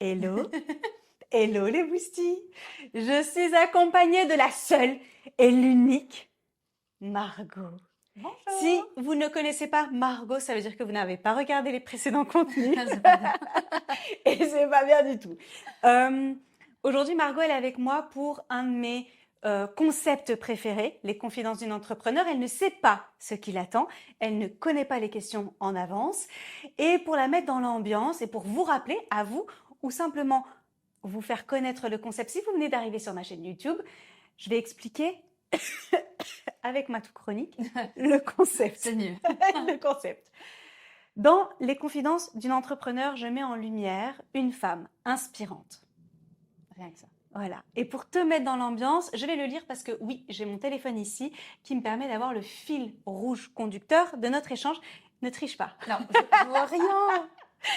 Hello, hello les boosties. Je suis accompagnée de la seule et l'unique Margot. Bonjour. Si vous ne connaissez pas Margot, ça veut dire que vous n'avez pas regardé les précédents contenus. C'est pas bien. Et c'est pas bien du tout. Aujourd'hui, Margot, elle est avec moi pour un de mes concepts préférés, les confidences d'une entrepreneur. Elle ne sait pas ce qui l'attend, elle ne connaît pas les questions en avance. Et pour la mettre dans l'ambiance et pour vous rappeler à vous, ou simplement vous faire connaître le concept, si vous venez d'arriver sur ma chaîne YouTube, je vais expliquer avec ma toux chronique le concept. C'est mieux. Le concept. Dans les confidences d'une entrepreneur, je mets en lumière une femme inspirante. Rien que ça. Voilà. Et pour te mettre dans l'ambiance, je vais le lire parce que oui, j'ai mon téléphone ici qui me permet d'avoir le fil rouge conducteur de notre échange. Ne triche pas. Non, je vois rien.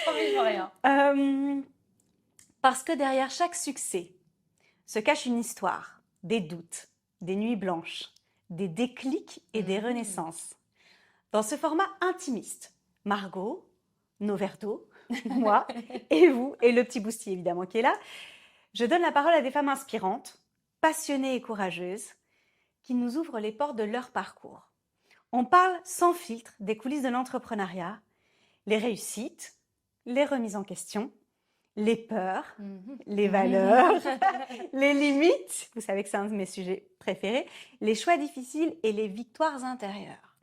Promis, je vois rien. Parce que derrière chaque succès se cache une histoire, des doutes, des nuits blanches, des déclics et des renaissances. Dans ce format intimiste, Margot, nos verres d'eau, moi et vous, et le petit Boosty évidemment qui est là, je donne la parole à des femmes inspirantes, passionnées et courageuses, qui nous ouvrent les portes de leur parcours. On parle sans filtre des coulisses de l'entrepreneuriat, les réussites, les remises en question, les peurs, les valeurs, les limites, vous savez que c'est un de mes sujets préférés, les choix difficiles et les victoires intérieures.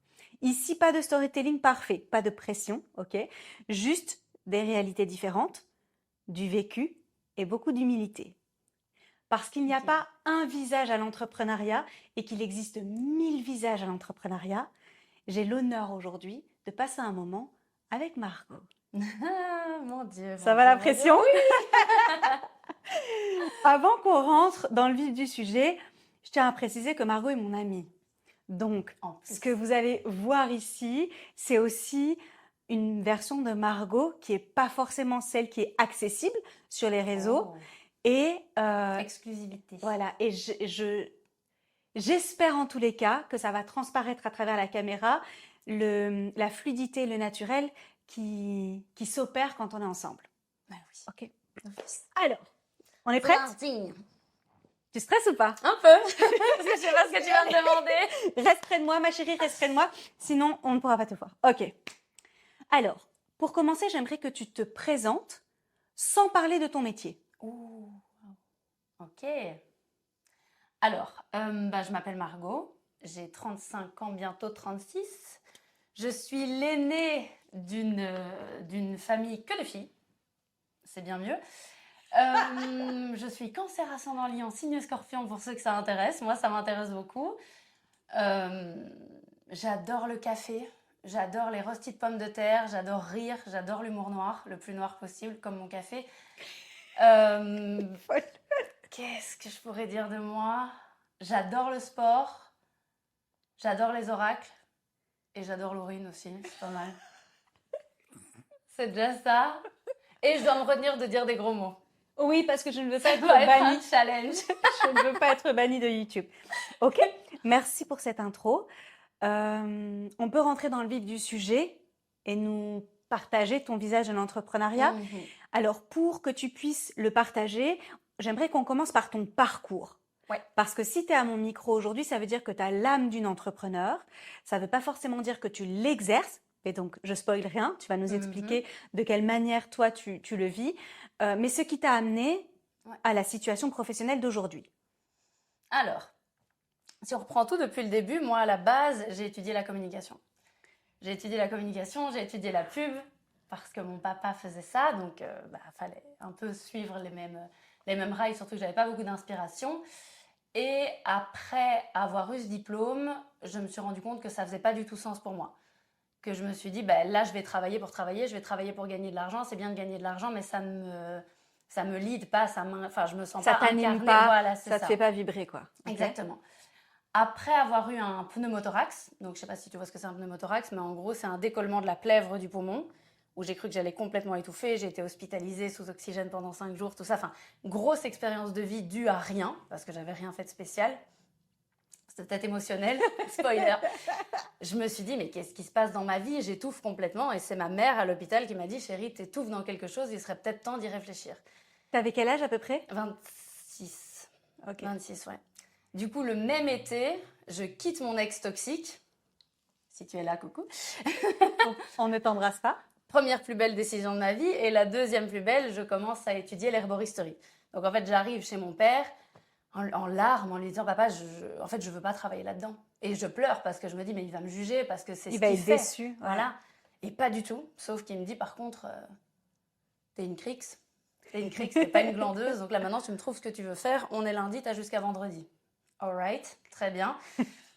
Ici, pas de storytelling parfait, pas de pression, ok? Juste des réalités différentes, du vécu et beaucoup d'humilité. Parce qu'il n'y a pas un visage à l'entrepreneuriat et qu'il existe 1000 visages à l'entrepreneuriat, j'ai l'honneur aujourd'hui de passer un moment avec Margot. Ah, mon Dieu. Ça mon va Dieu, la mon pression? Dieu. Avant qu'on rentre dans le vif du sujet, je tiens à préciser que Margot est mon amie. Donc, En plus. ce que vous allez voir ici, c'est aussi une version de Margot qui n'est pas forcément celle qui est accessible sur les réseaux. Oh. Et Exclusivité. voilà, et j'espère en tous les cas que ça va transparaître à travers la caméra la fluidité, le naturel qui s'opère quand on est ensemble. Bah oui. Ok. D'office. Alors, on est prête? Tu stresses ou pas? Un peu. Parce que je sais pas ce que tu vas me demander. Reste près de moi, ma chérie, reste près de moi. Sinon, on ne pourra pas te voir. Ok. Alors, pour commencer, j'aimerais que tu te présentes sans parler de ton métier. Ouh. Ok. Alors, je m'appelle Margot. J'ai 35 ans, bientôt 36. Je suis l'aînée d'une famille que de filles. C'est bien mieux. Je suis cancer ascendant lion, signe scorpion pour ceux que ça intéresse. Moi, ça m'intéresse beaucoup. J'adore le café. J'adore les rostis de pommes de terre. J'adore rire. J'adore l'humour noir, le plus noir possible, comme mon café. Qu'est-ce que je pourrais dire de moi? J'adore le sport. J'adore les oracles. Et j'adore l'urine aussi. C'est pas mal. C'est déjà ça. Et je dois me retenir de dire des gros mots. Oui, parce que je ne veux pas Ça être va être un bannie. challenge. Je ne veux pas être bannie de YouTube. Ok, merci pour cette intro. On peut rentrer dans le vif du sujet et nous partager ton visage de l'entrepreneuriat. Alors, pour que tu puisses le partager, j'aimerais qu'on commence par ton parcours. Ouais. Parce que si tu es à mon micro aujourd'hui, ça veut dire que tu as l'âme d'une entrepreneur. Ça ne veut pas forcément dire que tu l'exerces. Et donc, je spoil rien. Tu vas nous expliquer de quelle manière toi, tu le vis. Mais ce qui t'a amené à la situation professionnelle d'aujourd'hui. Alors, si on reprend tout depuis le début, moi, à la base, j'ai étudié la communication. J'ai étudié la communication, j'ai étudié la pub, parce que mon papa faisait ça. Donc, fallait un peu suivre les mêmes rails, surtout que j'avais pas beaucoup d'inspiration. Et après avoir eu ce diplôme, je me suis rendu compte que ça faisait pas du tout sens pour moi. Que je me suis dit, là, je vais travailler pour travailler, je vais travailler pour gagner de l'argent. C'est bien de gagner de l'argent, mais ça me lead pas, je me sens Ça pas t'anime incarnée. pas, Voilà, c'est ça te fait pas vibrer, quoi. Ok. Exactement. Après avoir eu un pneumothorax, donc je sais pas si tu vois ce que c'est un pneumothorax, mais en gros, c'est un décollement de la plèvre du poumon, où j'ai cru que j'allais complètement étouffer. J'ai été hospitalisée sous oxygène pendant 5 jours, tout ça. Enfin, grosse expérience de vie due à rien, parce que j'avais rien fait de spécial. C'était peut-être émotionnel, spoiler. Je me suis dit, mais qu'est-ce qui se passe dans ma vie? J'étouffe complètement. Et c'est ma mère à l'hôpital qui m'a dit, chérie, t'étouffes dans quelque chose, il serait peut-être temps d'y réfléchir. T'avais quel âge à peu près? 26. Ok. 26, ouais. Du coup, le même été, je quitte mon ex toxique. Si tu es là, coucou. On ne t'embrasse pas. Première plus belle décision de ma vie. Et la deuxième plus belle, je commence à étudier l'herboristerie. Donc en fait, j'arrive chez mon père en larmes, en lui disant, papa, en fait, je veux pas travailler là-dedans. Et je pleure parce que je me dis, mais il va me juger parce que c'est ce Il va qu'il être fait. déçu. Ouais. Voilà. Et pas du tout. Sauf qu'il me dit, par contre, t'es une crix. T'es une crix, t'es pas une glandeuse. Donc là, maintenant, tu me trouves ce que tu veux faire. On est lundi, t'as jusqu'à vendredi. All right, très bien.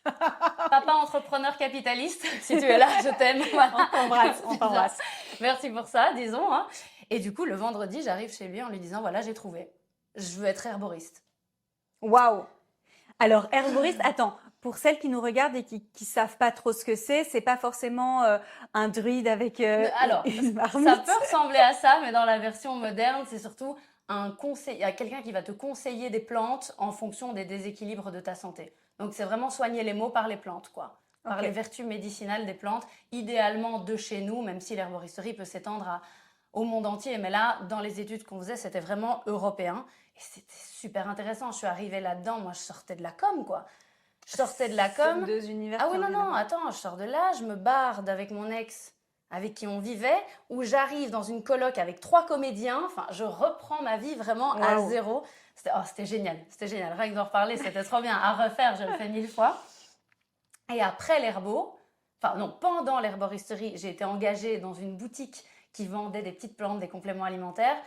Papa entrepreneur capitaliste, si tu es là, je t'aime. Voilà. On t'embrasse, on t'embrasse. Merci pour ça, disons. Hein. Et du coup, le vendredi, j'arrive chez lui en lui disant, voilà, j'ai trouvé. Je veux être herboriste. Waouh! Alors, herboriste, attends, pour celles qui nous regardent et qui savent pas trop ce que c'est pas forcément un druide avec Alors, une marmite. ça peut ressembler à ça, mais dans la version moderne, c'est surtout un conseil. Il y a quelqu'un qui va te conseiller des plantes en fonction des déséquilibres de ta santé. Donc, c'est vraiment soigner les maux par les plantes, quoi. Par les vertus médicinales des plantes, idéalement de chez nous, même si l'herboristerie peut s'étendre au monde entier. Mais là, dans les études qu'on faisait, c'était vraiment européen. Et c'était super intéressant. Je suis arrivée là-dedans, moi, je sortais de la com, quoi. Je sortais de la com. C'est deux univers. Ah oui, non, attends, je sors de là, je me barde avec mon ex, avec qui on vivait, où j'arrive dans une coloc avec 3 comédiens. Enfin, je reprends ma vie vraiment à zéro. C'était génial, c'était génial. Rien que d'en reparler, c'était trop bien. À refaire, je le fais 1000 fois. Et après l'herbo, enfin non, pendant l'herboristerie, j'ai été engagée dans une boutique qui vendait des petites plantes, des compléments alimentaires.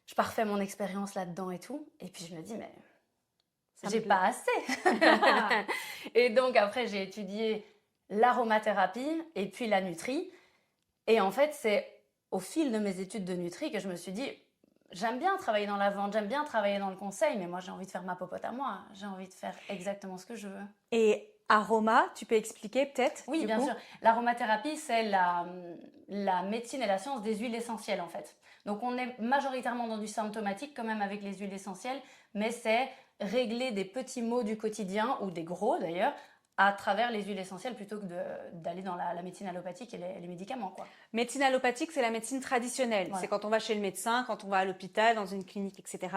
Je parfais mon expérience là-dedans et tout. Et puis je me dis, mais j'ai pas assez. Et donc après, j'ai étudié l'aromathérapie et puis la nutrie. Et en fait, c'est au fil de mes études de nutrie que je me suis dit, j'aime bien travailler dans la vente, j'aime bien travailler dans le conseil, mais moi, j'ai envie de faire ma popote à moi. J'ai envie de faire exactement ce que je veux. Et aroma, tu peux expliquer peut-être? Oui, bien sûr. L'aromathérapie, c'est la médecine et la science des huiles essentielles, en fait. Donc, on est majoritairement dans du symptomatique, quand même, avec les huiles essentielles, mais c'est régler des petits maux du quotidien, ou des gros d'ailleurs, à travers les huiles essentielles plutôt que d'aller dans la médecine allopathique et les médicaments, quoi. Médecine allopathique, c'est la médecine traditionnelle. Voilà. C'est quand on va chez le médecin, quand on va à l'hôpital, dans une clinique, etc.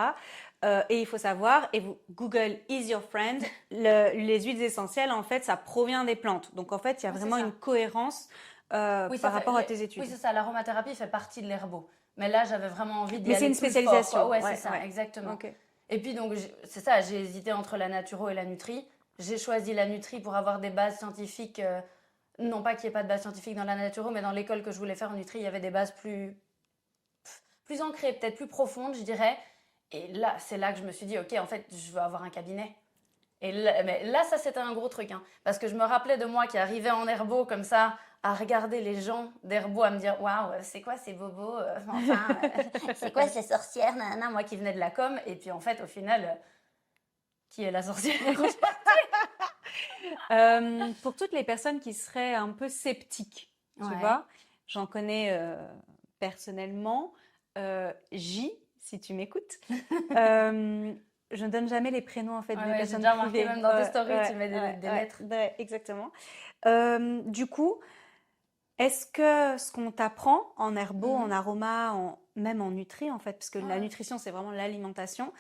Et il faut savoir, et Google is your friend, les huiles essentielles, en fait, ça provient des plantes. Donc, en fait, il y a vraiment une cohérence par rapport à tes études. Oui, c'est ça. L'aromathérapie fait partie de l'herbo. Mais là, j'avais vraiment envie d'y aller. Mais c'est une spécialisation. Fort, ouais, c'est ça, exactement. Okay. Et puis, donc, c'est ça, j'ai hésité entre la naturo et la nutrie. J'ai choisi la nutrie pour avoir des bases scientifiques. Non pas qu'il n'y ait pas de base scientifique dans la naturo, mais dans l'école que je voulais faire en nutrie, il y avait des bases plus ancrées, peut-être plus profondes, je dirais. Et là, c'est là que je me suis dit, ok, en fait, je veux avoir un cabinet. Et là, ça, c'était un gros truc. Hein, parce que je me rappelais de moi qui arrivais en herbo comme ça, à regarder les gens d'herbo, à me dire, waouh, c'est quoi ces bobos enfin, c'est quoi ces sorcières nanana, moi qui venais de la com. Et puis, en fait, au final, qui est la sorcière? Pour toutes les personnes qui seraient un peu sceptiques, tu Ouais. vois, j'en connais personnellement. J, si tu m'écoutes. Je ne donne jamais les prénoms en fait des personnes j'ai déjà privées. Remarqué même dans tes stories, tu mets des lettres. Ouais, exactement. Du coup, est-ce que ce qu'on t'apprend en herbo, en aroma, même en nutri en fait, parce que la nutrition c'est vraiment l'alimentation,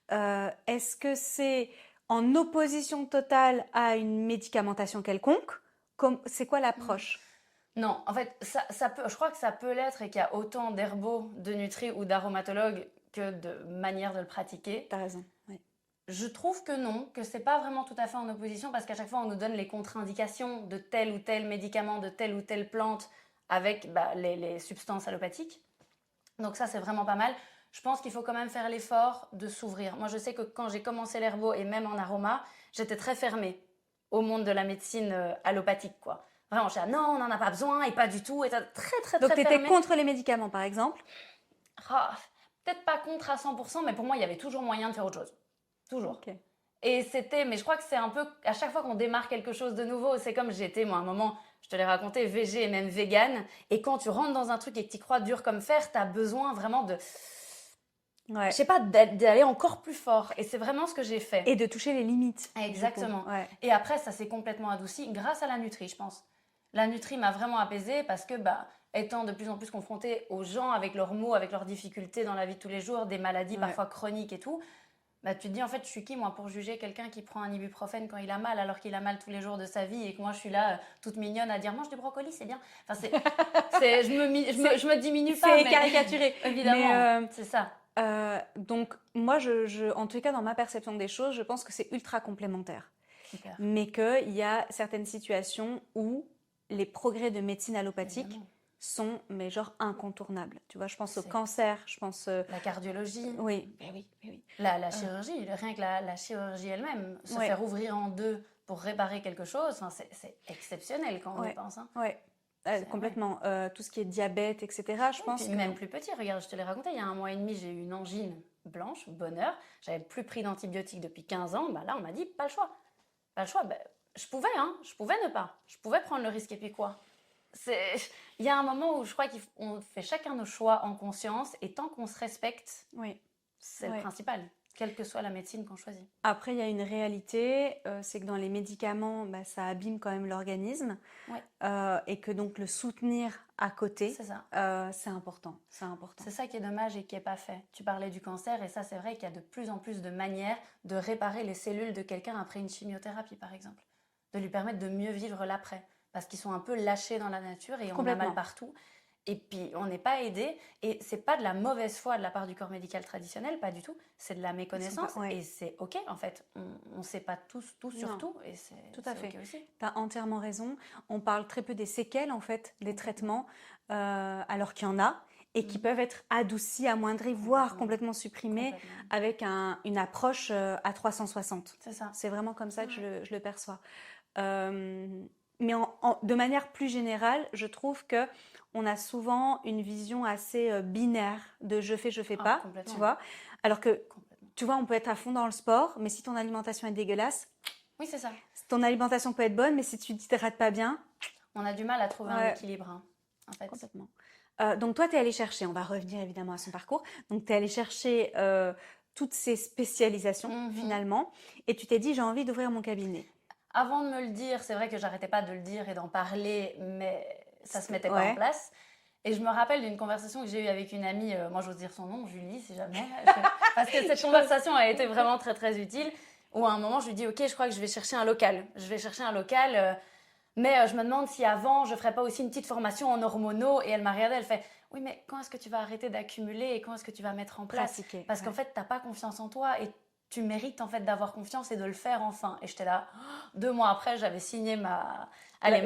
est-ce que c'est en opposition totale à une médicamentation quelconque? C'est quoi l'approche? Non, en fait, ça peut, je crois que ça peut l'être et qu'il y a autant d'herbo, de nutri ou d'aromatologues que de manières de le pratiquer. T'as raison, oui. Je trouve que non, que c'est pas vraiment tout à fait en opposition parce qu'à chaque fois on nous donne les contre-indications de tel ou tel médicament, de telle ou telle plante avec les substances allopathiques. Donc ça c'est vraiment pas mal. Je pense qu'il faut quand même faire l'effort de s'ouvrir. Moi je sais que quand j'ai commencé l'herbo et même en aroma, j'étais très fermée au monde de la médecine allopathique, quoi. Vraiment, je disais, non, on n'en a pas besoin, et pas du tout, et très Donc, tu étais fermée. contre les médicaments, par exemple? Peut-être pas contre à 100%, mais pour moi, il y avait toujours moyen de faire autre chose. Toujours. Okay. Et mais je crois que c'est un peu, à chaque fois qu'on démarre quelque chose de nouveau, c'est comme j'étais, moi, à un moment, je te l'ai raconté, végé et même végane, et quand tu rentres dans un truc et que tu crois dur comme fer, tu as besoin vraiment de... Ouais. Je sais pas, d'aller encore plus fort. Et c'est vraiment ce que j'ai fait. Et de toucher les limites. Exactement. Ouais. Et après, ça s'est complètement adouci grâce à la nutrie, je pense. La nutrie m'a vraiment apaisée parce que étant de plus en plus confronté aux gens avec leurs maux, avec leurs difficultés dans la vie de tous les jours, des maladies Ouais. parfois chroniques et tout, bah, tu te dis en fait, je suis qui moi pour juger quelqu'un qui prend un ibuprofène quand il a mal alors qu'il a mal tous les jours de sa vie et que moi je suis là toute mignonne à dire mange du brocoli, c'est bien. Enfin, je me diminue pas, C'est mais caricaturé. évidemment, Mais, c'est ça. donc, moi, en tout cas, dans ma perception des choses, je pense que c'est ultra complémentaire. Super. Mais qu'il y a certaines situations où les progrès de médecine allopathique Évidemment. sont, mais genre, incontournables. Tu vois, je pense au C'est- cancer, je pense... La cardiologie, oui, mais oui, mais oui. la chirurgie, rien que la chirurgie elle-même, se Ouais. faire ouvrir en deux pour réparer quelque chose, enfin, c'est exceptionnel quand on y Ouais. pense. Hein. Ouais, complètement. Tout ce qui est diabète, etc., je pense Puis que... même plus petit, regarde, je te l'ai raconté, il y a 1 mois et demi, j'ai eu une angine blanche, bonheur. J'avais plus pris d'antibiotiques depuis 15 ans. Bah là, on m'a dit, pas le choix. Pas le choix. Bah, je pouvais ne pas. Je pouvais prendre le risque et puis quoi. Il y a un moment où je crois qu'on fait chacun nos choix en conscience et tant qu'on se respecte, Oui. c'est Ouais. le principal, quelle que soit la médecine qu'on choisit. Après, il y a une réalité, c'est que dans les médicaments, bah, ça abîme quand même l'organisme. Ouais. Et que donc le soutenir à côté, C'est ça. c'est important. C'est important. C'est ça qui est dommage et qui n'est pas fait. Tu parlais du cancer et ça, c'est vrai qu'il y a de plus en plus de manières de réparer les cellules de quelqu'un après une chimiothérapie, par exemple. De lui permettre de mieux vivre l'après. Parce qu'ils sont un peu lâchés dans la nature et on a Complètement. mal partout. Et puis, on n'est pas aidé. Et c'est pas de la mauvaise foi de la part du corps médical traditionnel, pas du tout. C'est de la méconnaissance. ouais. Et c'est OK, en fait. On ne sait pas tout sur Non. tout. Et c'est Tout à fait. OK aussi. Tu as entièrement raison. On parle très peu des séquelles, en fait, des traitements, alors qu'il y en a, et qui peuvent être adoucis, amoindris, voire complètement supprimés Complètement. avec une approche à 360. C'est ça. C'est vraiment comme ça que je le perçois. Mais de manière plus générale, je trouve que on a souvent une vision assez binaire de je fais Ah, pas, complètement. tu vois. Alors que, Complètement. tu vois, on peut être à fond dans le sport, mais si ton alimentation est dégueulasse, Oui, c'est ça. ton alimentation peut être bonne, mais si tu ne t'hydrates pas bien, On a du mal à trouver un Ouais. équilibre, hein, en fait. complètement. Donc toi, tu es allé chercher, on va revenir évidemment à son parcours, donc tu es allé chercher toutes ces spécialisations finalement, et tu t'es dit j'ai envie d'ouvrir mon cabinet. Avant de me le dire, c'est vrai que j'arrêtais pas de le dire et d'en parler, mais ça se mettait pas Ouais. en place. Et je me rappelle d'une conversation que j'ai eue avec une amie, moi j'ose dire son nom, Julie, si jamais, parce que cette conversation a été vraiment très très utile, où à un moment je lui dis ok, je crois que je vais chercher un local. Je vais chercher un local, mais je me demande si avant je ferais pas aussi une petite formation en hormonaux. Et elle m'a regardée, elle fait oui, mais quand est-ce que tu vas arrêter d'accumuler et quand est-ce que tu vas mettre en place? Pratiquer, Parce qu'en fait, t'as pas confiance en toi et tu mérites en fait d'avoir confiance et de le faire enfin. Et j'étais là, 2 mois après, j'avais signé ma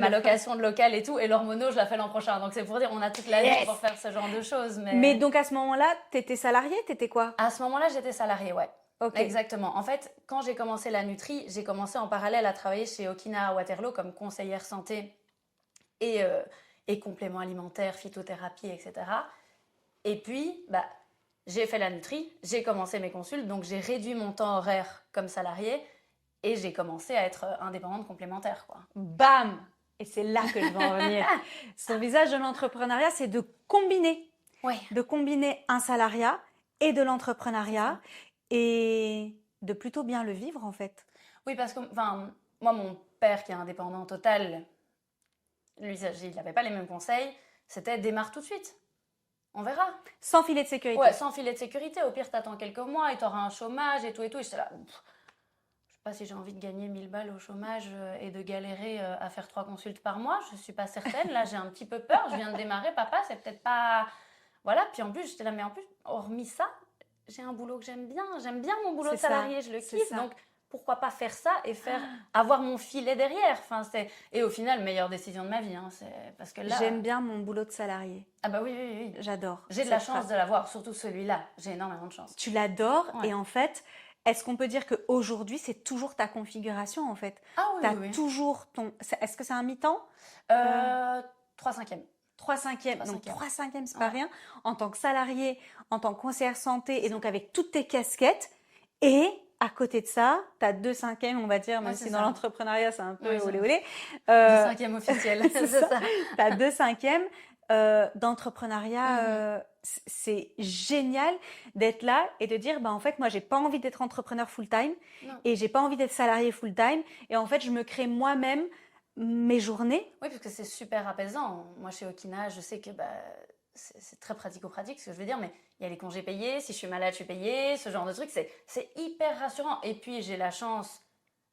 location de local et tout, et l'hormono, je la fais l'an prochain. Donc c'est pour dire, on a toute la vie Yes. pour faire ce genre de choses. Mais donc à ce moment-là, tu étais salariée, tu étais quoi? À ce moment-là, j'étais salariée, ouais. Ok. Exactement. En fait, quand j'ai commencé la Nutri, j'ai commencé en parallèle à travailler chez Okina à Waterloo comme conseillère santé et compléments alimentaires, phytothérapie, etc. Et puis, bah, j'ai fait la Nutri, j'ai commencé mes consultes, donc j'ai réduit mon temps horaire comme salariée et j'ai commencé à être indépendante complémentaire, quoi. Bam! Et c'est là que je veux en venir. Son visage de l'entrepreneuriat, c'est de combiner. Ouais. De combiner un salariat et de l'entrepreneuriat et de plutôt bien le vivre en fait. Oui, parce que enfin, moi, mon père qui est indépendant total, lui, il n'avait pas les mêmes conseils. C'était démarre tout de suite. On verra. Sans filet de sécurité. Ouais, sans filet de sécurité. Au pire, t'attends quelques mois et t'auras un chômage et tout et tout. Et j'étais là, je sais pas si j'ai envie de gagner 1000 balles au chômage et de galérer à faire 3 consultes par mois. Je suis pas certaine. Là, j'ai un petit peu peur. Je viens de démarrer, papa. C'est peut-être pas. Voilà. Puis en plus, j'étais là, mais en plus, hormis ça, j'ai un boulot que j'aime bien. J'aime bien mon boulot de C'est ça, salarié. Je le c'est kiffe. ça. Donc, pourquoi pas faire ça et avoir mon filet derrière. Enfin, et au final, meilleure décision de ma vie. Hein, parce que là... J'aime bien mon boulot de salarié. Ah bah oui, oui, oui. J'adore. J'ai de la chance de l'avoir, surtout celui-là. J'ai énormément de chance. Tu l'adores Ouais. et en fait, est-ce qu'on peut dire qu'aujourd'hui, c'est toujours ta configuration en fait? Ah oui, T'as oui, oui. toujours ton... Est-ce que c'est un mi-temps? 3/5. 3/5. 3/5. Donc 3/5, c'est pas rien. En tant que salarié, en tant que conseillère santé et donc avec toutes tes casquettes. Et à côté de ça, tu as 2/5, on va dire, même Ouais, si c'est dans ça. l'entrepreneuriat, c'est un peu Ouais, olé olé. 5e officiel, c'est ça. Tu as 2/5 d'entrepreneuriat. C'est génial d'être là et de dire, bah, en fait, moi, j'ai pas envie d'être entrepreneur full-time Non. et j'ai pas envie d'être salarié full-time. Et en fait, je me crée moi-même mes journées. Oui, parce que c'est super apaisant. Moi, chez Okina, je sais que c'est très pratico-pratique ce que je veux dire, mais il y a les congés payés, si je suis malade, je suis payée, ce genre de truc, c'est hyper rassurant. Et puis, j'ai la chance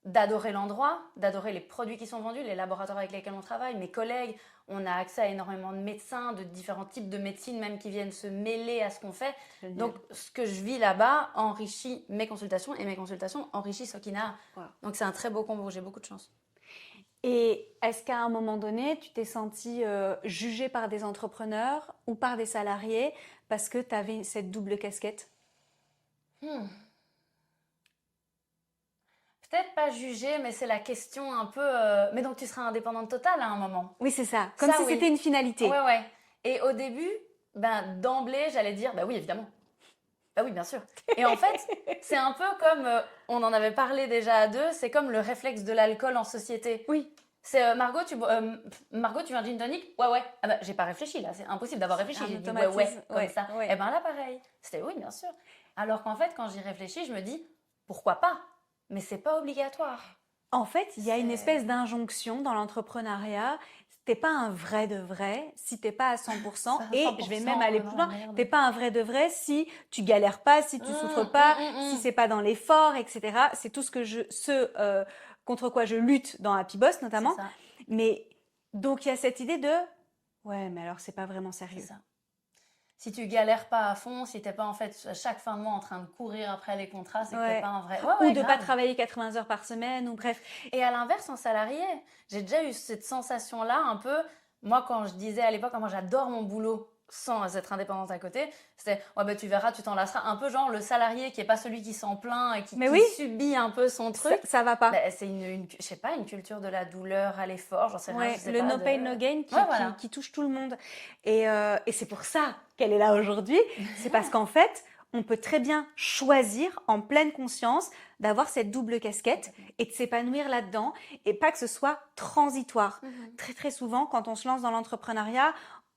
d'adorer l'endroit, d'adorer les produits qui sont vendus, les laboratoires avec lesquels on travaille, mes collègues. On a accès à énormément de médecins, de différents types de médecine, même qui viennent se mêler à ce qu'on fait. Génial. Donc, ce que je vis là-bas enrichit mes consultations et mes consultations enrichissent Okina. Wow. Donc, c'est un très beau combo, j'ai beaucoup de chance. Et est-ce qu'à un moment donné, tu t'es sentie jugée par des entrepreneurs ou par des salariés parce que tu avais cette double casquette? Peut-être pas jugée, mais c'est la question un peu. Mais donc tu seras indépendante totale à un moment. Oui, c'est ça. Comme Ça, si oui. c'était une finalité. Ouais, ouais. Et au début, d'emblée, j'allais dire, bah oui, évidemment. Bah oui, bien sûr. Et en fait, c'est un peu comme, on en avait parlé déjà à deux, c'est comme le réflexe de l'alcool en société. Oui. C'est Margot, tu veux un gin tonic? Ouais, ouais. Ah bah, j'ai pas réfléchi là, c'est impossible d'avoir réfléchi. J'ai dit ouais, comme ça. Ouais. Et ben là, pareil. C'était oui, bien sûr. Alors qu'en fait, quand j'y réfléchis, je me dis, pourquoi pas? Mais c'est pas obligatoire. En fait, il y a une espèce d'injonction dans l'entrepreneuriat. T'es pas un vrai de vrai si t'es pas à 100%. Et je vais même aller plus loin. T'es pas un vrai de vrai si tu galères pas, si tu souffres pas, si c'est pas dans l'effort, etc. C'est tout contre quoi je lutte dans Happy Boss notamment. Mais donc il y a cette idée de ouais, mais alors c'est pas vraiment sérieux. C'est ça. Si tu galères pas à fond, si t'es pas en fait à chaque fin de mois en train de courir après les contrats, c'est que t'es pas un vrai. Ou de pas travailler 80 heures par semaine, ou bref. Et à l'inverse, en salarié, j'ai déjà eu cette sensation-là un peu. Moi, quand je disais à l'époque, moi j'adore mon boulot sans être indépendante à côté, c'était ouais, bah, tu verras, tu t'en lasseras. Un peu genre le salarié qui est pas celui qui s'en plaint et qui subit un peu son truc. Ça va pas. C'est je sais pas, une culture de la douleur à l'effort, j'en sais rien. Le no pain, no gain qui touche tout le monde. Et c'est pour ça qu'elle est là aujourd'hui. C'est parce qu'en fait, on peut très bien choisir en pleine conscience d'avoir cette double casquette et de s'épanouir là-dedans et pas que ce soit transitoire. Très très souvent, quand on se lance dans l'entrepreneuriat,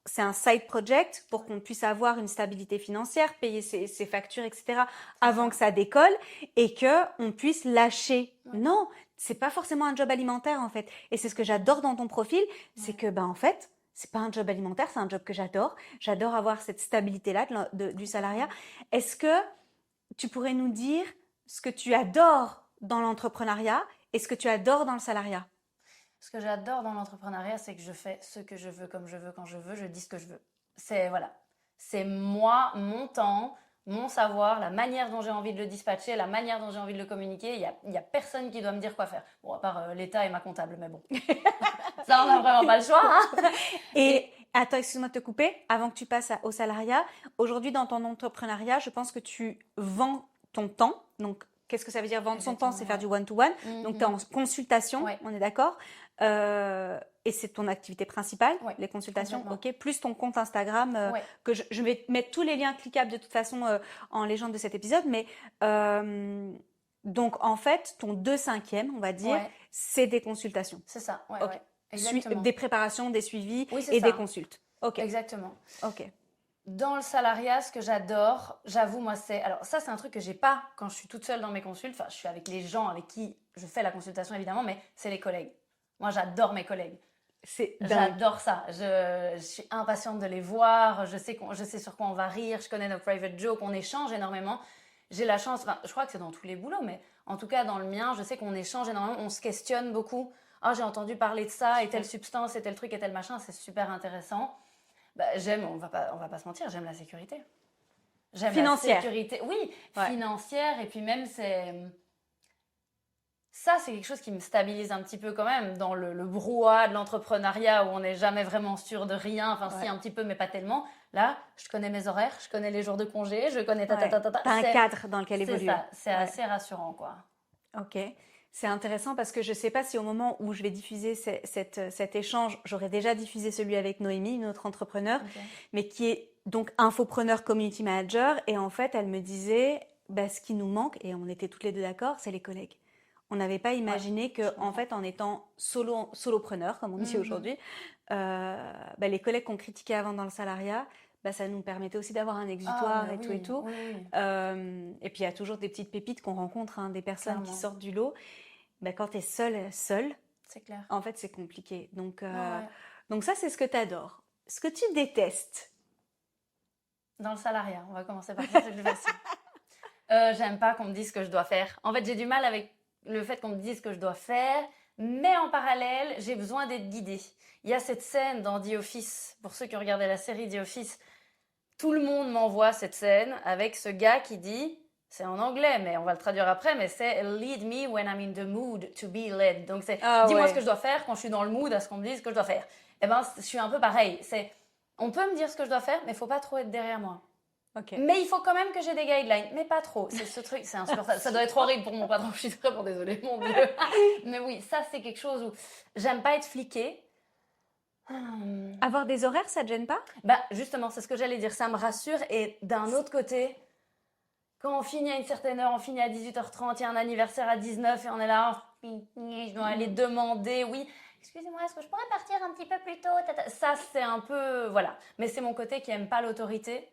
c'est un side project pour qu'on puisse avoir une stabilité financière, payer ses factures, etc. avant que ça décolle et que on puisse lâcher. Non, c'est pas forcément un job alimentaire en fait. Et c'est ce que j'adore dans ton profil, c'est que en fait, c'est pas un job alimentaire, c'est un job que j'adore. J'adore avoir cette stabilité-là du salariat. Est-ce que tu pourrais nous dire ce que tu adores dans l'entrepreneuriat et ce que tu adores dans le salariat? Ce que j'adore dans l'entrepreneuriat, c'est que je fais ce que je veux, comme je veux, quand je veux, je dis ce que je veux. C'est moi, mon temps, mon savoir, la manière dont j'ai envie de le dispatcher, la manière dont j'ai envie de le communiquer. Il y a personne qui doit me dire quoi faire. Bon, à part l'État et ma comptable, mais bon. Ça, on n'a vraiment pas le choix. Hein. Et attends, excuse-moi de te couper. Avant que tu passes au salariat, aujourd'hui dans ton entrepreneuriat, je pense que tu vends ton temps. Donc, qu'est-ce que ça veut dire vendre son temps? C'est faire du one-to-one. Donc, tu es en consultation, on est d'accord. Et c'est ton activité principale, les consultations, ok. Plus ton compte Instagram, que je vais mettre tous les liens cliquables de toute façon en légende de cet épisode. Mais donc, en fait, ton 2/5, on va dire, c'est des consultations. C'est ça, okay. Des préparations, des suivis et des consultes. Ok. Exactement. Ok. Dans le salariat, ce que j'adore, j'avoue, moi, alors ça, c'est un truc que j'ai pas quand je suis toute seule dans mes consultes. Enfin, je suis avec les gens avec qui je fais la consultation, évidemment, mais c'est les collègues. Moi, j'adore mes collègues. J'adore ça. Je suis impatiente de les voir. Je sais sur quoi on va rire. Je connais nos private jokes. On échange énormément. J'ai la chance, je crois que c'est dans tous les boulots, mais en tout cas, dans le mien, je sais qu'on échange énormément. On se questionne beaucoup. Ah, j'ai entendu parler de ça et telle substance et tel truc et tel machin. C'est super intéressant. J'aime, on va pas se mentir, j'aime la sécurité. J'aime financière. La sécurité, oui, financière. Et puis même, ça, c'est quelque chose qui me stabilise un petit peu quand même dans le brouhaha de l'entrepreneuriat où on n'est jamais vraiment sûr de rien. Enfin, si, un petit peu, mais pas tellement. Là, je connais mes horaires, je connais les jours de congé, je connais T'as un cadre dans lequel évoluer. C'est ça, c'est assez rassurant, quoi. Ok. C'est intéressant parce que je ne sais pas si au moment où je vais diffuser cet échange, j'aurais déjà diffusé celui avec Noémie, une autre entrepreneur, mais qui est donc infopreneur community manager. Et en fait, elle me disait, ce qui nous manque, et on était toutes les deux d'accord, c'est les collègues. On n'avait pas imaginé que, en fait, en étant solopreneur, comme on dit aujourd'hui, les collègues qu'on critiquait avant dans le salariat, ça nous permettait aussi d'avoir un exutoire et tout. Oui. Et puis, il y a toujours des petites pépites qu'on rencontre, des personnes qui sortent du lot. Quand tu es seule, C'est clair. En fait, c'est compliqué. Donc, Ouais. donc ça, c'est ce que tu adores. Ce que tu détestes. Dans le salariat, on va commencer par ça, c'est plus facile. J'aime pas qu'on me dise ce que je dois faire. En fait, j'ai du mal avec le fait qu'on me dise ce que je dois faire, mais en parallèle, j'ai besoin d'être guidée. Il y a cette scène dans The Office, pour ceux qui ont regardé la série The Office, tout le monde m'envoie cette scène avec ce gars qui dit, c'est en anglais, mais on va le traduire après, mais c'est Lead me when I'm in the mood to be led. Donc c'est Ah dis-moi ouais. ce que je dois faire quand je suis dans le mood à ce qu'on me dise ce que je dois faire. Eh ben, je suis un peu pareil. On peut me dire ce que je dois faire, mais il faut pas trop être derrière moi. Ok. Mais il faut quand même que j'ai des guidelines, mais pas trop. C'est ce truc, c'est insupportable. Ça doit être horrible pour mon patron, je suis vraiment désolée, mon Dieu. Mais oui, ça c'est quelque chose où j'aime pas être fliquée. Avoir des horaires, ça te gêne pas? Bah justement, c'est ce que j'allais dire, ça me rassure. Et d'un autre côté, quand on finit à une certaine heure, on finit à 18h30, il y a un anniversaire à 19 et on est là, je dois aller demander, oui, excusez-moi, est-ce que je pourrais partir un petit peu plus tôt? Ça c'est un peu, voilà. Mais c'est mon côté qui aime pas l'autorité.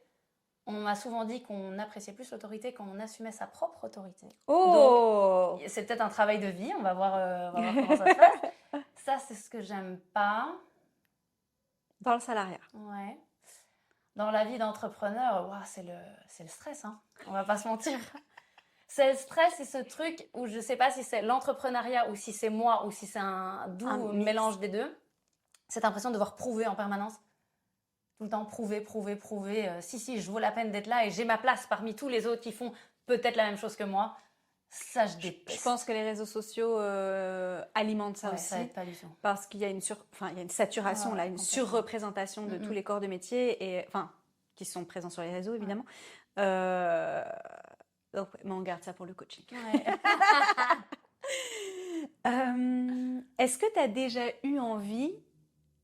On m'a souvent dit qu'on appréciait plus l'autorité quand on assumait sa propre autorité. Oh! Donc, c'est peut-être un travail de vie, on va voir comment ça se passe. Ça, c'est ce que j'aime pas. Dans le salariat. Ouais. Dans la vie d'entrepreneur, ouah, c'est le stress, hein. On va pas se mentir. C'est le stress, c'est ce truc où je sais pas si c'est l'entrepreneuriat ou si c'est moi ou si c'est un doux Un mix. mélange des deux. Cette impression de devoir prouver en permanence. Tout le temps prouver. Si, je vaux la peine d'être là et j'ai ma place parmi tous les autres qui font peut-être la même chose que moi. Ça, je déteste. Je pense que les réseaux sociaux alimentent ça Ouais, aussi. ça aide pas du tout. Parce qu'il y a une, il y a une saturation, Ouais, là, une complètement. surreprésentation de tous les corps de métier, et, enfin, qui sont présents sur les réseaux, évidemment. Donc, mais on garde ça pour le coaching. Ouais. Est-ce que tu as déjà eu envie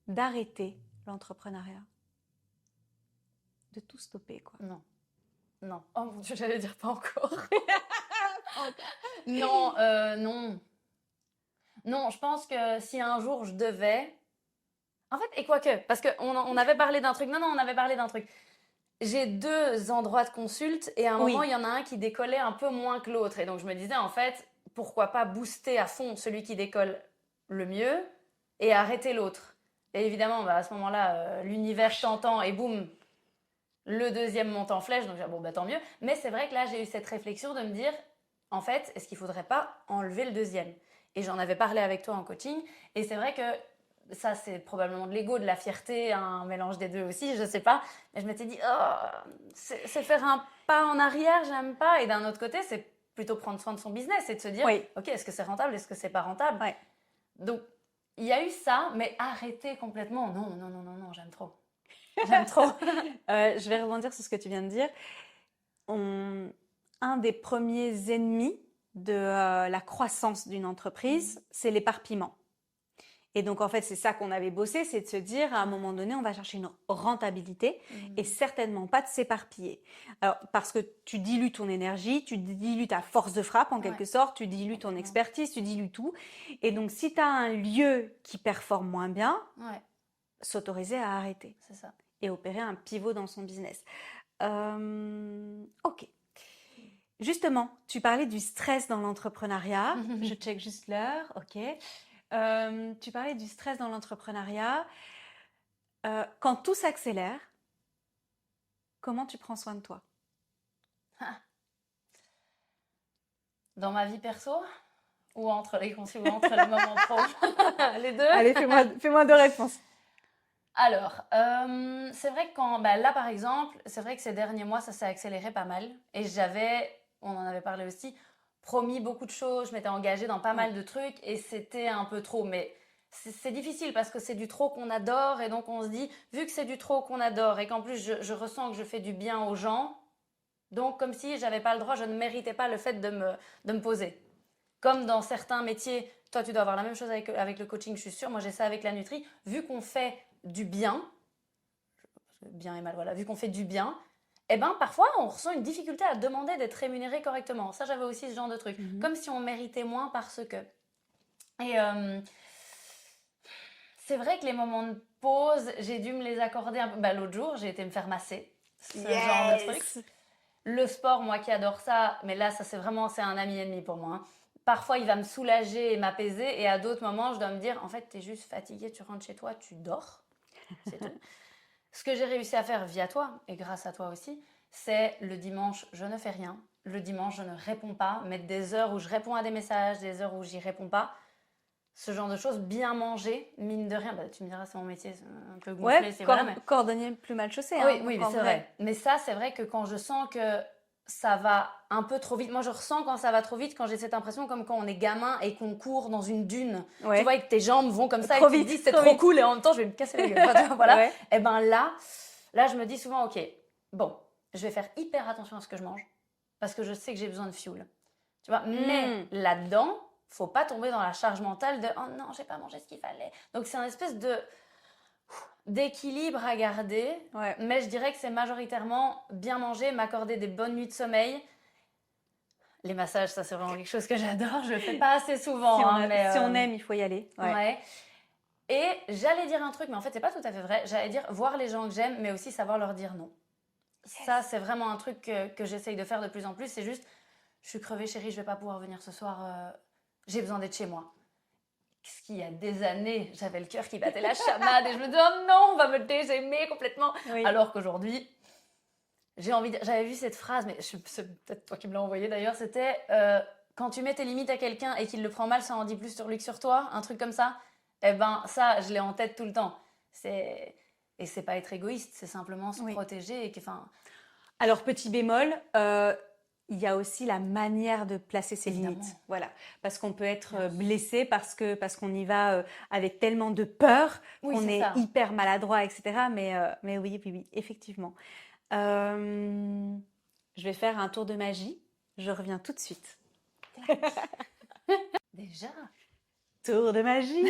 d'arrêter l'entrepreneuriat? De tout stopper, quoi. Non. Oh mon Dieu, j'allais dire pas encore. Non, non. Non, je pense que si un jour je devais... En fait, et quoique, parce qu'on avait parlé d'un truc. Non, on avait parlé d'un truc. J'ai 2 endroits de consulte et à un moment, il y en a un qui décollait un peu moins que l'autre. Et donc, je me disais, en fait, pourquoi pas booster à fond celui qui décolle le mieux et arrêter l'autre. Et évidemment, à ce moment-là, l'univers t'entend et boum, le deuxième monte en flèche. Donc, bon, tant mieux. Mais c'est vrai que là, j'ai eu cette réflexion de me dire, en fait, est-ce qu'il ne faudrait pas enlever le deuxième? Et j'en avais parlé avec toi en coaching. Et c'est vrai que ça, c'est probablement de l'ego, de la fierté, un mélange des deux aussi, je sais pas. Mais je m'étais dit, c'est faire un pas en arrière, j'aime pas. Et d'un autre côté, c'est plutôt prendre soin de son business et de se dire, ok, est-ce que c'est rentable, est-ce que c'est pas rentable? Donc, il y a eu ça, mais arrêter complètement, non, j'aime trop. J'aime trop. Je vais rebondir sur ce que tu viens de dire. Un des premiers ennemis de la croissance d'une entreprise, c'est l'éparpillement. Et donc, en fait, c'est ça qu'on avait bossé, c'est de se dire, à un moment donné, on va chercher une rentabilité et certainement pas de s'éparpiller. Alors, parce que tu dilues ton énergie, tu dilues ta force de frappe, en quelque sorte, tu dilues ton expertise, tu dilues tout. Et donc, si tu as un lieu qui performe moins bien, s'autoriser à arrêter. C'est ça. Et opérer un pivot dans son business. Ok. Justement, tu parlais du stress dans l'entrepreneuriat. Je check juste l'heure, ok. Tu parlais du stress dans l'entrepreneuriat. Quand tout s'accélère, comment tu prends soin de toi? Dans ma vie perso ou entre les moments pro? Les deux? Allez, fais-moi 2 réponses. Alors, c'est vrai que là par exemple, c'est vrai que ces derniers mois, ça s'est accéléré pas mal. Et on en avait parlé aussi, promis beaucoup de choses, je m'étais engagée dans pas mal de trucs et c'était un peu trop. Mais c'est difficile parce que c'est du trop qu'on adore et donc on se dit, vu que c'est du trop qu'on adore et qu'en plus je ressens que je fais du bien aux gens, donc comme si j'avais pas le droit, je ne méritais pas le fait de me poser. Comme dans certains métiers, toi tu dois avoir la même chose avec le coaching, je suis sûre, moi j'ai ça avec la nutrie, vu qu'on fait du bien, bien et mal, voilà, vu qu'on fait du bien, eh ben parfois on ressent une difficulté à demander d'être rémunéré correctement. Ça, j'avais aussi ce genre de truc, comme si on méritait moins parce que. Et c'est vrai que les moments de pause, j'ai dû me les accorder un peu. L'autre jour, j'ai été me faire masser, ce genre de truc. Le sport, moi qui adore ça, mais là, ça c'est un ami ennemi pour moi. parfois, il va me soulager et m'apaiser. Et à d'autres moments, je dois me dire, en fait, tu es juste fatigué, tu rentres chez toi, tu dors. C'est tout. Ce que j'ai réussi à faire via toi, et grâce à toi aussi, c'est le dimanche, je ne fais rien. Le dimanche, je ne réponds pas. Mettre des heures où je réponds à des messages, des heures où j'y réponds pas. Ce genre de choses, bien manger, mine de rien. Bah, tu me diras, c'est mon métier, c'est un peu gonflé, c'est voilà. Mais... cordonnier plus mal chaussé. Oui, Hein, oui, mais c'est vrai. Mais ça, c'est vrai que quand je sens que ça va un peu trop vite, moi je ressens quand ça va trop vite, quand j'ai cette impression comme quand on est gamin et qu'on court dans une dune. Tu vois, et que tes jambes vont comme ça trop et tu vite, te dis c'est trop cool et en même temps je vais me casser la gueule. Enfin, voilà. Et ben là, je me dis souvent, ok, bon, je vais faire hyper attention à ce que je mange parce que je sais que j'ai besoin de fuel. Tu vois, mais là-dedans, faut pas tomber dans la charge mentale de oh non, j'ai pas mangé ce qu'il fallait. Donc c'est un espèce d'équilibre à garder, mais je dirais que c'est majoritairement bien manger, m'accorder des bonnes nuits de sommeil. Les massages, ça c'est vraiment quelque chose que j'adore, je le fais pas assez souvent. Si on aime, il faut y aller. Ouais. Et j'allais dire un truc, mais en fait c'est pas tout à fait vrai, j'allais dire voir les gens que j'aime, mais aussi savoir leur dire non. Yes. Ça c'est vraiment un truc que j'essaye de faire de plus en plus, c'est juste, je suis crevée chérie, je vais pas pouvoir venir ce soir, j'ai besoin d'être chez moi. Ce qu'il y a des années, j'avais le cœur qui battait la chamade et je me disais oh non, on va me désaimer complètement. Alors qu'aujourd'hui, j'avais vu cette phrase, mais c'est peut-être toi qui me l'as envoyée d'ailleurs, c'était quand tu mets tes limites à quelqu'un et qu'il le prend mal, ça en dit plus sur lui que sur toi, un truc comme ça. Eh ben ça, je l'ai en tête tout le temps. Et c'est pas être égoïste, c'est simplement se protéger. Alors petit bémol, il y a aussi la manière de placer ses limites. Voilà, parce qu'on peut être blessé parce qu'on y va avec tellement de peur qu'on est hyper maladroit, etc. Mais oui, effectivement. Je vais faire un tour de magie. Je reviens tout de suite. Déjà. Tour de magie.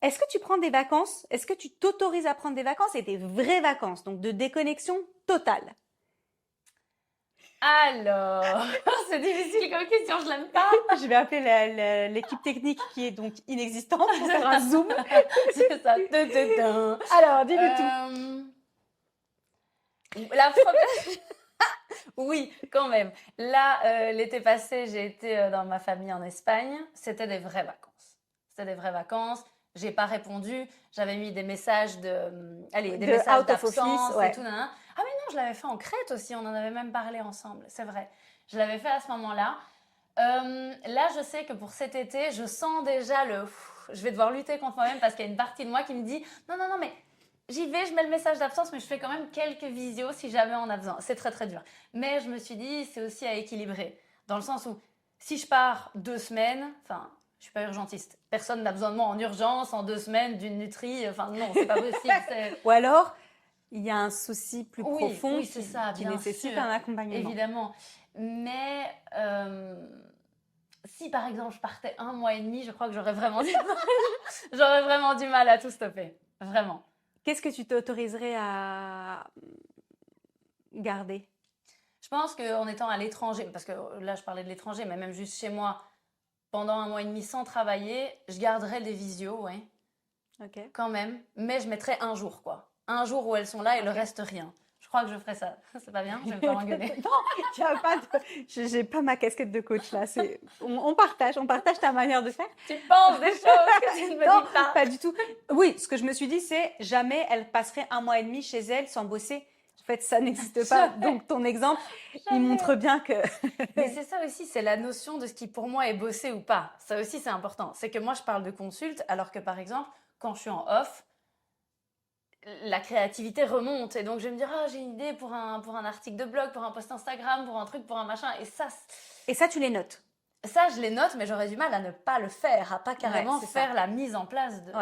Est-ce que tu prends des vacances? Est-ce que tu t'autorises à prendre des vacances et des vraies vacances, donc de déconnexion totale? Alors, c'est difficile comme question, je l'aime pas. Je vais appeler l'équipe technique qui est donc inexistante pour faire un zoom. C'est ça. Alors, dis-nous tout. La première... Oui, quand même. Là, l'été passé, j'ai été dans ma famille en Espagne. C'était des vraies vacances. J'ai pas répondu. J'avais mis des messages des messages d'absence et tout. Ah mais non, je l'avais fait en Crète aussi. On en avait même parlé ensemble. C'est vrai. Je l'avais fait à ce moment-là. Là, je sais que pour cet été, je sens déjà je vais devoir lutter contre moi-même parce qu'il y a une partie de moi qui me dit non, mais j'y vais, je mets le message d'absence, mais je fais quand même quelques visios si jamais on a besoin. C'est très, très dur. Mais je me suis dit, c'est aussi à équilibrer. Dans le sens où, si je pars 2 semaines, enfin, je suis pas urgentiste. Personne n'a besoin de moi en urgence, en 2 semaines, d'une nutrie. Enfin, non, c'est pas possible. Ou alors, il y a un souci plus profond qui nécessite sûr, un accompagnement. Évidemment. Mais si, par exemple, je partais 1 mois et demi, je crois que j'aurais vraiment du mal à tout stopper. Vraiment. Qu'est-ce que tu t'autoriserais à garder? Je pense qu'en étant à l'étranger, parce que là je parlais de l'étranger, mais même juste chez moi, pendant 1 mois et demi sans travailler, je garderais des visios, ouais. Ok. Quand même, mais je mettrais un jour, quoi. Un jour où elles sont là et le reste rien. Je crois que je ferais ça. C'est pas bien, je vais me faire engueuler. Non, j'ai pas ma casquette de coach là. On partage ta manière de faire. Tu penses des choses que tu ne me dis pas. Non, pas du tout. Oui, ce que je me suis dit, c'est jamais elle passerait 1 mois et demi chez elle sans bosser. En fait, ça n'existe pas. Donc, ton exemple, il montre bien que... Mais c'est ça aussi, c'est la notion de ce qui pour moi est bosser ou pas. Ça aussi, c'est important. C'est que moi, je parle de consulte, alors que par exemple, quand je suis en off, la créativité remonte. Et donc, je vais me dire, j'ai une idée pour un article de blog, pour un post Instagram, pour un truc, pour un machin. Et ça, tu les notes? Ça, je les note, mais j'aurais du mal à ne pas le faire, à pas carrément faire la mise en place de tout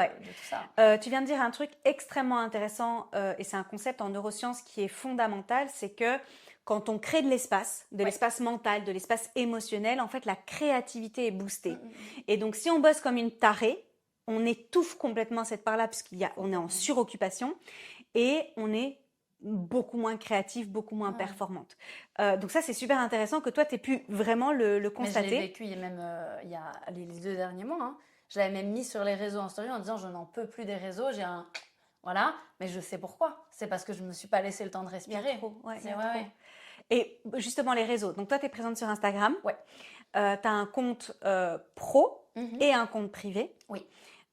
ça. Tu viens de dire un truc extrêmement intéressant, et c'est un concept en neurosciences qui est fondamental, c'est que quand on crée de l'espace mental, de l'espace émotionnel, en fait, la créativité est boostée. Et donc, si on bosse comme une tarée, on étouffe complètement cette part-là, puisqu'on est en suroccupation, et on est beaucoup moins créative, beaucoup moins performante. Donc ça, c'est super intéressant que toi, tu aies pu vraiment le constater. Mais je l'ai vécu il y a les 2 derniers mois. Hein. Je l'avais même mis sur les réseaux en story en disant je n'en peux plus des réseaux, voilà, mais je sais pourquoi. C'est parce que je ne me suis pas laissé le temps de respirer. Il y a trop. Et justement, les réseaux. Donc, toi, tu es présente sur Instagram. Ouais. Tu as un compte pro Mhm. et un compte privé. Oui.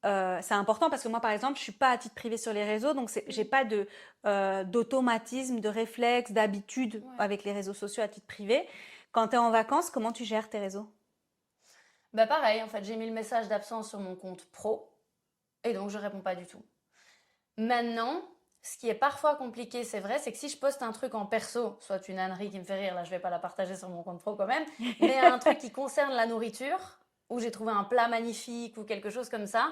C'est important parce que moi, par exemple, je suis pas à titre privé sur les réseaux, donc j'ai pas d'automatisme, de réflexe, d'habitude Ouais. avec les réseaux sociaux à titre privé. Quand tu es en vacances, comment tu gères tes réseaux? Bah pareil, en fait, j'ai mis le message d'absence sur mon compte pro et donc je réponds pas du tout. Maintenant, ce qui est parfois compliqué, c'est vrai, c'est que si je poste un truc en perso, soit une ânerie qui me fait rire, là je vais pas la partager sur mon compte pro quand même, mais un truc qui concerne la nourriture, où j'ai trouvé un plat magnifique ou quelque chose comme ça,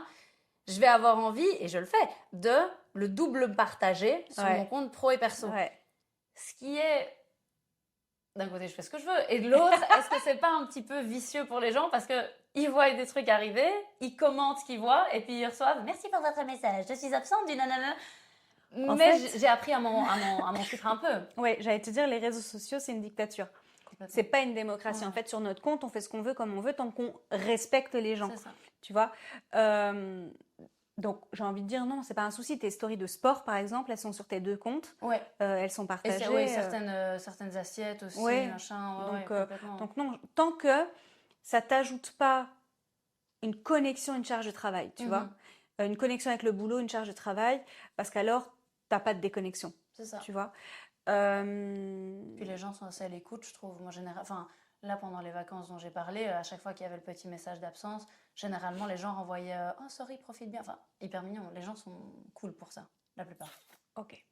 je vais avoir envie, et je le fais, de le double partager sur Ouais. mon compte pro et perso. Ouais. Ce qui est, d'un côté, je fais ce que je veux, et de l'autre, est-ce que c'est pas un petit peu vicieux pour les gens parce que ils voient des trucs arriver, ils commentent ce qu'ils voient, et puis ils reçoivent merci pour votre message, je suis absente du nanana. En Mais fait- j'ai appris à m'en foutre un peu. Ouais, j'allais te dire, les réseaux sociaux, c'est une dictature. Complètement. C'est pas une démocratie. Ouais. En fait, sur notre compte, on fait ce qu'on veut, comme on veut, tant qu'on respecte les gens. C'est ça. Tu vois. Donc, j'ai envie de dire non, c'est pas un souci. Tes stories de sport, par exemple, elles sont sur tes deux comptes. Ouais. Elles sont Et partagées. c'est, oui, certaines assiettes aussi, Ouais. machin. Ouais, Donc, ouais, complètement. donc non, tant que ça t'ajoute pas une connexion, une charge de travail, tu vois. Une connexion avec le boulot, une charge de travail, parce qu'alors, t'as pas de déconnexion, C'est ça. tu vois. Puis les gens sont assez à l'écoute, je trouve. Moi, enfin, là, pendant les vacances dont j'ai parlé, à chaque fois qu'il y avait le petit message d'absence, généralement, les gens renvoyaient oh, sorry, profite bien. Enfin, hyper mignon. Les gens sont cool pour ça, la plupart. Ok.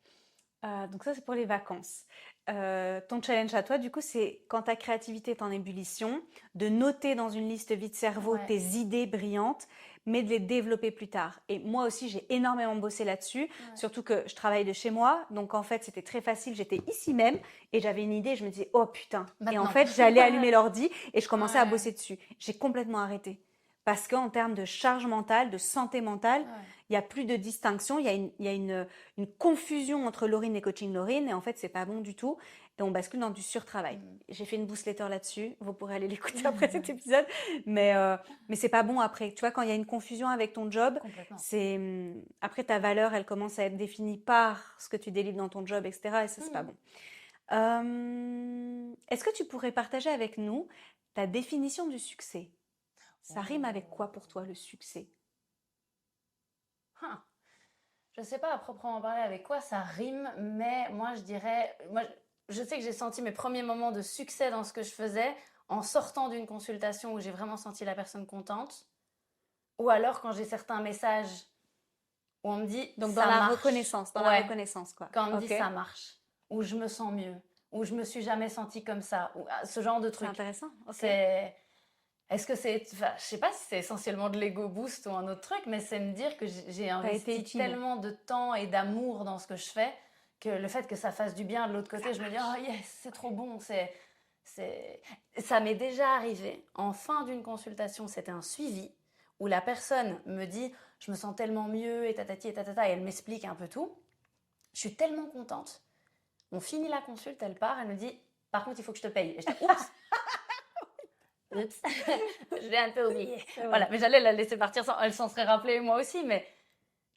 Donc ça, c'est pour les vacances. Ton challenge à toi, du coup, c'est quand ta créativité est en ébullition, de noter dans une liste vide cerveau Ouais. tes idées brillantes, mais de les développer plus tard. Et moi aussi, j'ai énormément bossé là-dessus, Ouais. surtout que je travaille de chez moi. Donc en fait, c'était très facile. J'étais ici même et j'avais une idée. Je me disais, oh putain. Et en Maintenant. fait, j'allais allumer l'ordi et je commençais à Ouais. bosser dessus. J'ai complètement arrêté. Parce qu'en termes de charge mentale, de santé mentale, Ouais. il n'y a plus de distinction. Il y a une confusion entre Laurine et Coaching Laurine. Et en fait, c'est pas bon du tout. Et on bascule dans du surtravail. J'ai fait une newsletter là-dessus. Vous pourrez aller l'écouter après cet épisode. Mais c'est pas bon après. Tu vois, quand il y a une confusion avec ton job, Complètement. après ta valeur, elle commence à être définie par ce que tu délivres dans ton job, etc. Et ça, c'est pas bon. Est-ce que tu pourrais partager avec nous ta définition du succès? Ça rime avec quoi pour toi, le succès? Je sais pas à proprement parler avec quoi ça rime, mais moi je dirais, je sais que j'ai senti mes premiers moments de succès dans ce que je faisais en sortant d'une consultation où j'ai vraiment senti la personne contente, ou alors quand j'ai certains messages où on me dit Donc ça dans la marche. reconnaissance, Ouais. reconnaissance quoi. Quand on me dit Ok. ça marche, ou je me sens mieux, ou je me suis jamais sentie comme ça, ou ce genre de C'est truc. intéressant. Ok. Est-ce que c'est, enfin, je sais pas si c'est essentiellement de l'ego boost ou un autre truc, mais c'est me dire que j'ai été investi utile. tellement de temps et d'amour dans ce que je fais que le fait que ça fasse du bien de l'autre côté, je me dis oh yes, c'est trop bon, ça m'est déjà arrivé en fin d'une consultation, c'était un suivi où la personne me dit je me sens tellement mieux et tatati et tatata et elle m'explique un peu tout. Je suis tellement contente. On finit la consulte, elle part, elle me dit par contre il faut que je te paye. Et je dis oups. Oups, je l'ai un peu oublié. Voilà, mais j'allais la laisser partir sans, elle s'en serait rappelée moi aussi, mais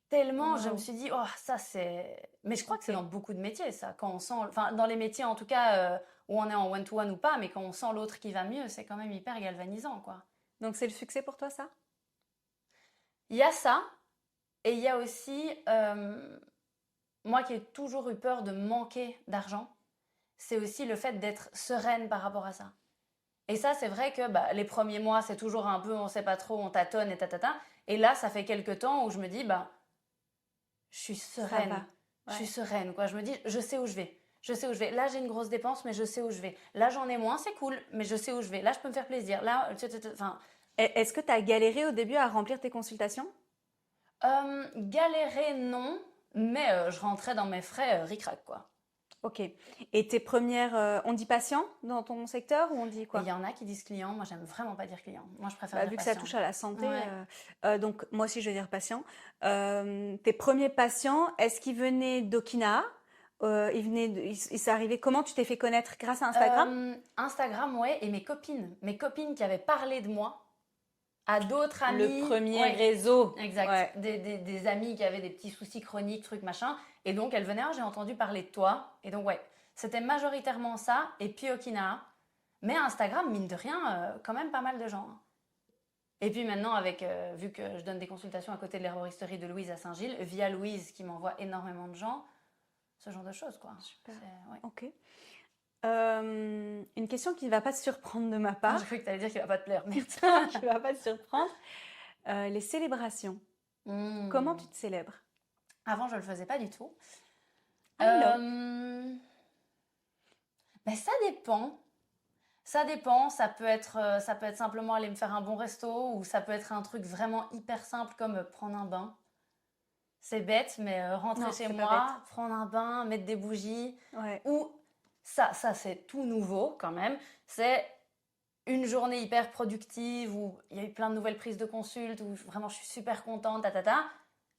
tellement je me suis dit, oh, ça c'est. Mais je crois que c'est dans beaucoup de métiers, ça. Quand on sent. Enfin, dans les métiers en tout cas où on est en one-to-one ou pas, mais quand on sent l'autre qui va mieux, c'est quand même hyper galvanisant, quoi. Donc c'est le succès pour toi, ça? Il y a ça, et il y a aussi. Moi qui ai toujours eu peur de manquer d'argent, c'est aussi le fait d'être sereine par rapport à ça. Et ça, c'est vrai que les premiers mois, c'est toujours un peu, on sait pas trop, on tâtonne et tatata. Et là, ça fait quelques temps où je me dis, je suis sereine. va. Je suis sereine, quoi. Je me dis, je sais où je vais. Je sais où je vais. Là, j'ai une grosse dépense, mais je sais où je vais. Là, j'en ai moins, c'est cool, mais je sais où je vais. Là, je peux me faire plaisir. Là, enfin, Est-ce que tu as galéré au début à remplir tes consultations? galérer, non, mais je rentrais dans mes frais ric-rac, quoi. Ok. Et tes premières, on dit patient dans ton secteur ou on dit quoi? Il y en a qui disent client. Moi, j'aime vraiment pas dire client. Moi, je préfère Bah, dire vu que patient. ça touche à la santé, Ouais. donc moi aussi je vais dire patient. Tes premiers patients, est-ce qu'ils venaient d'Okinawa? Il s'est arrivé, comment tu t'es fait connaître grâce à Instagram? Instagram, ouais, et mes copines qui avaient parlé de moi à d'autres amis. Le premier Ouais, réseau. exact. Ouais. Des amis qui avaient des petits soucis chroniques, trucs, machin. Et donc, elles venaient, ah, j'ai entendu parler de toi. Et donc, ouais, C'était majoritairement ça, et puis Okinawa. Mais Instagram, mine de rien, quand même pas mal de gens, hein. Et puis maintenant, vu que je donne des consultations à côté de l'herboristerie de Louise à Saint-Gilles, via Louise qui m'envoie énormément de gens, ce genre de choses, quoi. Super. Ouais. Ok. Une question qui ne va pas te surprendre de ma Ah, part. j'ai cru que tu allais dire qu'il va pas te plaire, merde. Qui ne va pas te surprendre. Les célébrations. Comment tu te célèbres? Avant, je le faisais pas du tout. Ah, Ben, ça dépend. Ça dépend. Ça peut être simplement aller me faire un bon resto ou ça peut être un truc vraiment hyper simple comme prendre un bain. C'est bête, mais rentrer Non, chez c'est pas moi, prendre un bain, mettre des bougies. Ouais. Ou ça c'est tout nouveau quand même. C'est une journée hyper productive où il y a eu plein de nouvelles prises de consultes, où vraiment je suis super contente,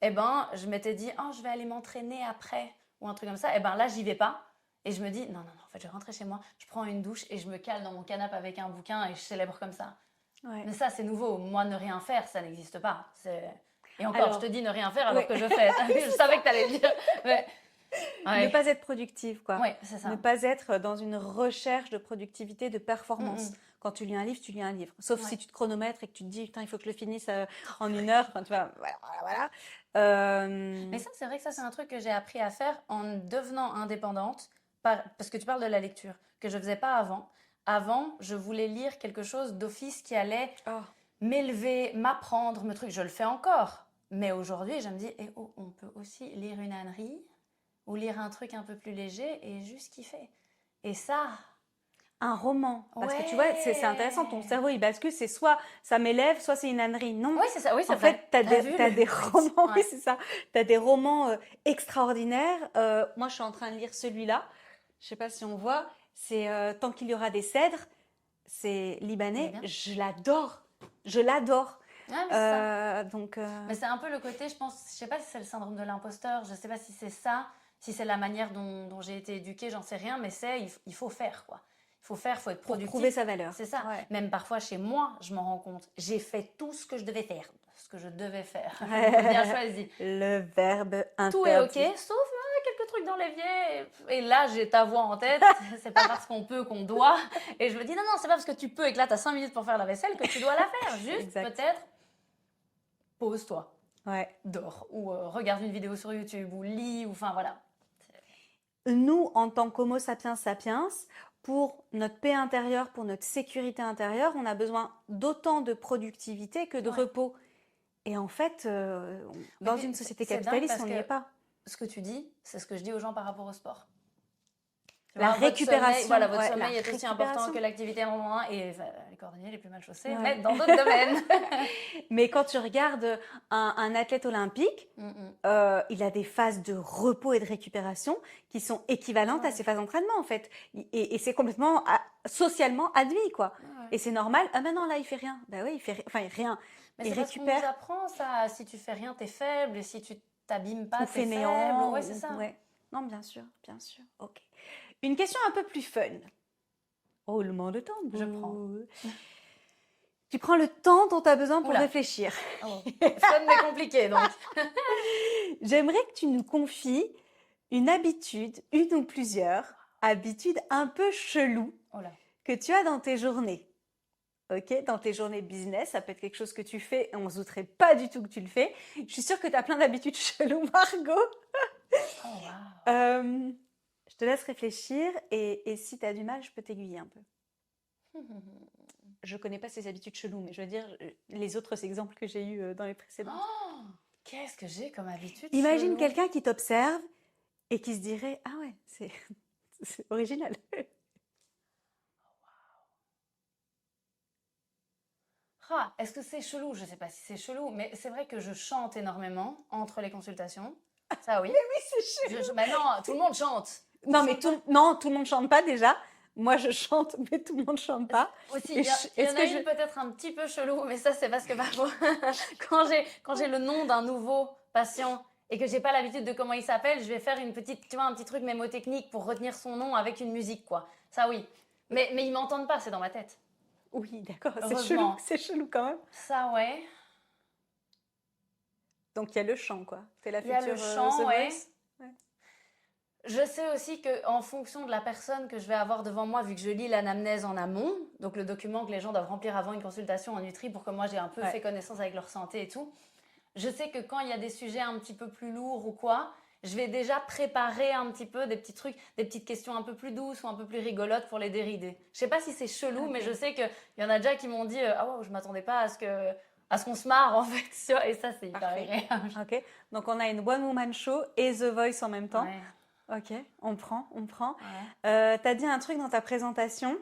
eh ben, je m'étais dit, oh, je vais aller m'entraîner après, ou un truc comme ça. Eh ben là, j'y vais pas. Et je me dis, non, en fait, je vais rentrer chez moi, je prends une douche et je me cale dans mon canapé avec un bouquin et je célèbre comme ça. Ouais. Mais ça, c'est nouveau. Moi, ne rien faire, ça n'existe pas. Et encore, Alors, je te dis ne rien faire alors ouais. que je fais. Je savais que tu allais le dire. Ouais. Ne pas être productive, quoi. Ouais, c'est ça. Ne pas être dans une recherche de productivité, de performance. Quand tu lis un livre, tu lis un livre. Sauf si tu te chronomètres et que tu te dis, putain, il faut que je le finisse en 1 heure. Enfin, tu vois, voilà. Mais ça, c'est vrai que ça, c'est un truc que j'ai appris à faire en devenant indépendante. Parce que tu parles de la lecture, que je faisais pas avant. Avant, je voulais lire quelque chose d'office qui allait m'élever, m'apprendre, me truc. Je le fais encore. Mais aujourd'hui, je me dis, eh oh, on peut aussi lire une ânerie ou lire un truc un peu plus léger et juste kiffer. Et ça... Un roman. Parce que tu vois, c'est intéressant, ton cerveau il bascule, c'est soit ça m'élève, soit c'est une ânerie. Non. Oui, c'est ça, oui, c'est en vrai. fait, t'as des romans, oui, c'est ça. T'as des romans extraordinaires. Moi, je suis en train de lire celui-là. Je sais pas si on voit. C'est Tant qu'il y aura des cèdres. C'est libanais. Je l'adore. Je l'adore. Ah, donc. Mais c'est un peu le côté, je pense, je sais pas si c'est le syndrome de l'imposteur, je sais pas si c'est ça, si c'est la manière dont j'ai été éduquée, j'en sais rien, mais il faut faire, quoi. Il faut faire, il faut être productif. Pour prouver sa valeur. C'est ça. Ouais. Même parfois chez moi, je m'en rends compte. J'ai fait tout ce que je devais faire. Ce que je devais faire. Bien choisi. Le verbe interdit. Tout est ok, sauf quelques trucs dans l'évier. Et là, j'ai ta voix en tête. C'est pas parce qu'on peut qu'on doit. Et je me dis, non, c'est pas parce que tu peux et que là, tu as 5 minutes pour faire la vaisselle que tu dois la faire. Juste, peut-être, pose-toi. Ouais. Dors. Ou regarde une vidéo sur YouTube. Ou lis. Ou enfin, voilà. Nous, en tant qu'Homo sapiens sapiens, pour notre paix intérieure, pour notre sécurité intérieure, on a besoin d'autant de productivité que de repos. Et en fait, dans une société capitaliste, on n'y est pas. Ce que tu dis, c'est ce que je dis aux gens par rapport au sport. La récupération. Votre sommeil est aussi important que l'activité en moins. Et les cordonniers les plus mal chaussés, mais dans d'autres domaines. Mais quand tu regardes un athlète olympique, il a des phases de repos et de récupération qui sont équivalentes à ses phases d'entraînement, en fait. Et c'est complètement socialement admis, quoi. Et c'est normal. Ah ben non, là, il fait rien. Ben oui, il fait rien. Mais il c'est parce qu'on nous apprend ça. Si tu fais rien, t'es faible. Et si tu t'abîmes pas, t'es fainéant. Ouais, c'est ça. Ouais. Non, bien sûr. Ok. Une question un peu plus fun. Roulement de tambour. Je prends. Tu prends le temps dont tu as besoin pour réfléchir. Fun mais compliqué, donc. J'aimerais que tu nous confies une habitude, une ou plusieurs habitudes un peu cheloues que tu as dans tes journées. Ok, dans tes journées business, ça peut être quelque chose que tu fais et on ne se douterait pas du tout que tu le fais. Je suis sûre que tu as plein d'habitudes cheloues, Margot. Je te laisse réfléchir et si tu as du mal, je peux t'aiguiller un peu. Je connais pas ces habitudes cheloues, mais je veux dire les autres exemples que j'ai eus dans les précédents. Oh, qu'est-ce que j'ai comme habitude Imagine quelqu'un qui t'observe et qui se dirait « Ah ouais, c'est original ». Est-ce que c'est chelou? Je sais pas si c'est chelou, mais c'est vrai que je chante énormément entre les consultations. Ça, oui. Mais oui, c'est chelou. Mais non, tout le monde chante. Non, mais tout le monde chante pas déjà. Moi, je chante, mais tout le monde chante pas. Aussi, il y en a une peut-être un petit peu chelou, mais ça, c'est parce que parfois, quand j'ai le nom d'un nouveau patient et que j'ai pas l'habitude de comment il s'appelle, je vais faire un petit truc mémotechnique pour retenir son nom avec une musique, quoi. Ça, oui. Mais ils m'entendent pas, c'est dans ma tête. Oui, d'accord, c'est chelou quand même. Ça, ouais. Donc, il y a le chant, quoi. C'est la future The Voice. Je sais aussi qu'en fonction de la personne que je vais avoir devant moi, vu que je lis l'anamnèse en amont, donc le document que les gens doivent remplir avant une consultation en Nutri pour que moi j'ai un peu Ouais. fait connaissance avec leur santé et tout, je sais que quand il y a des sujets un petit peu plus lourds ou quoi, je vais déjà préparer un petit peu des petits trucs, des petites questions un peu plus douces ou un peu plus rigolotes pour les dérider. Je sais pas si c'est chelou, mais Ok. je sais qu'il y en a déjà qui m'ont dit ah ouais, je m'attendais pas à ce qu'on se marre en fait, tu vois, et ça c'est hyper Parfait. agréable. Ok. Donc, on a une One Woman Show et The Voice en même temps. Ouais, Ok, on prend, on prend. ouais. T'as dit un truc dans ta présentation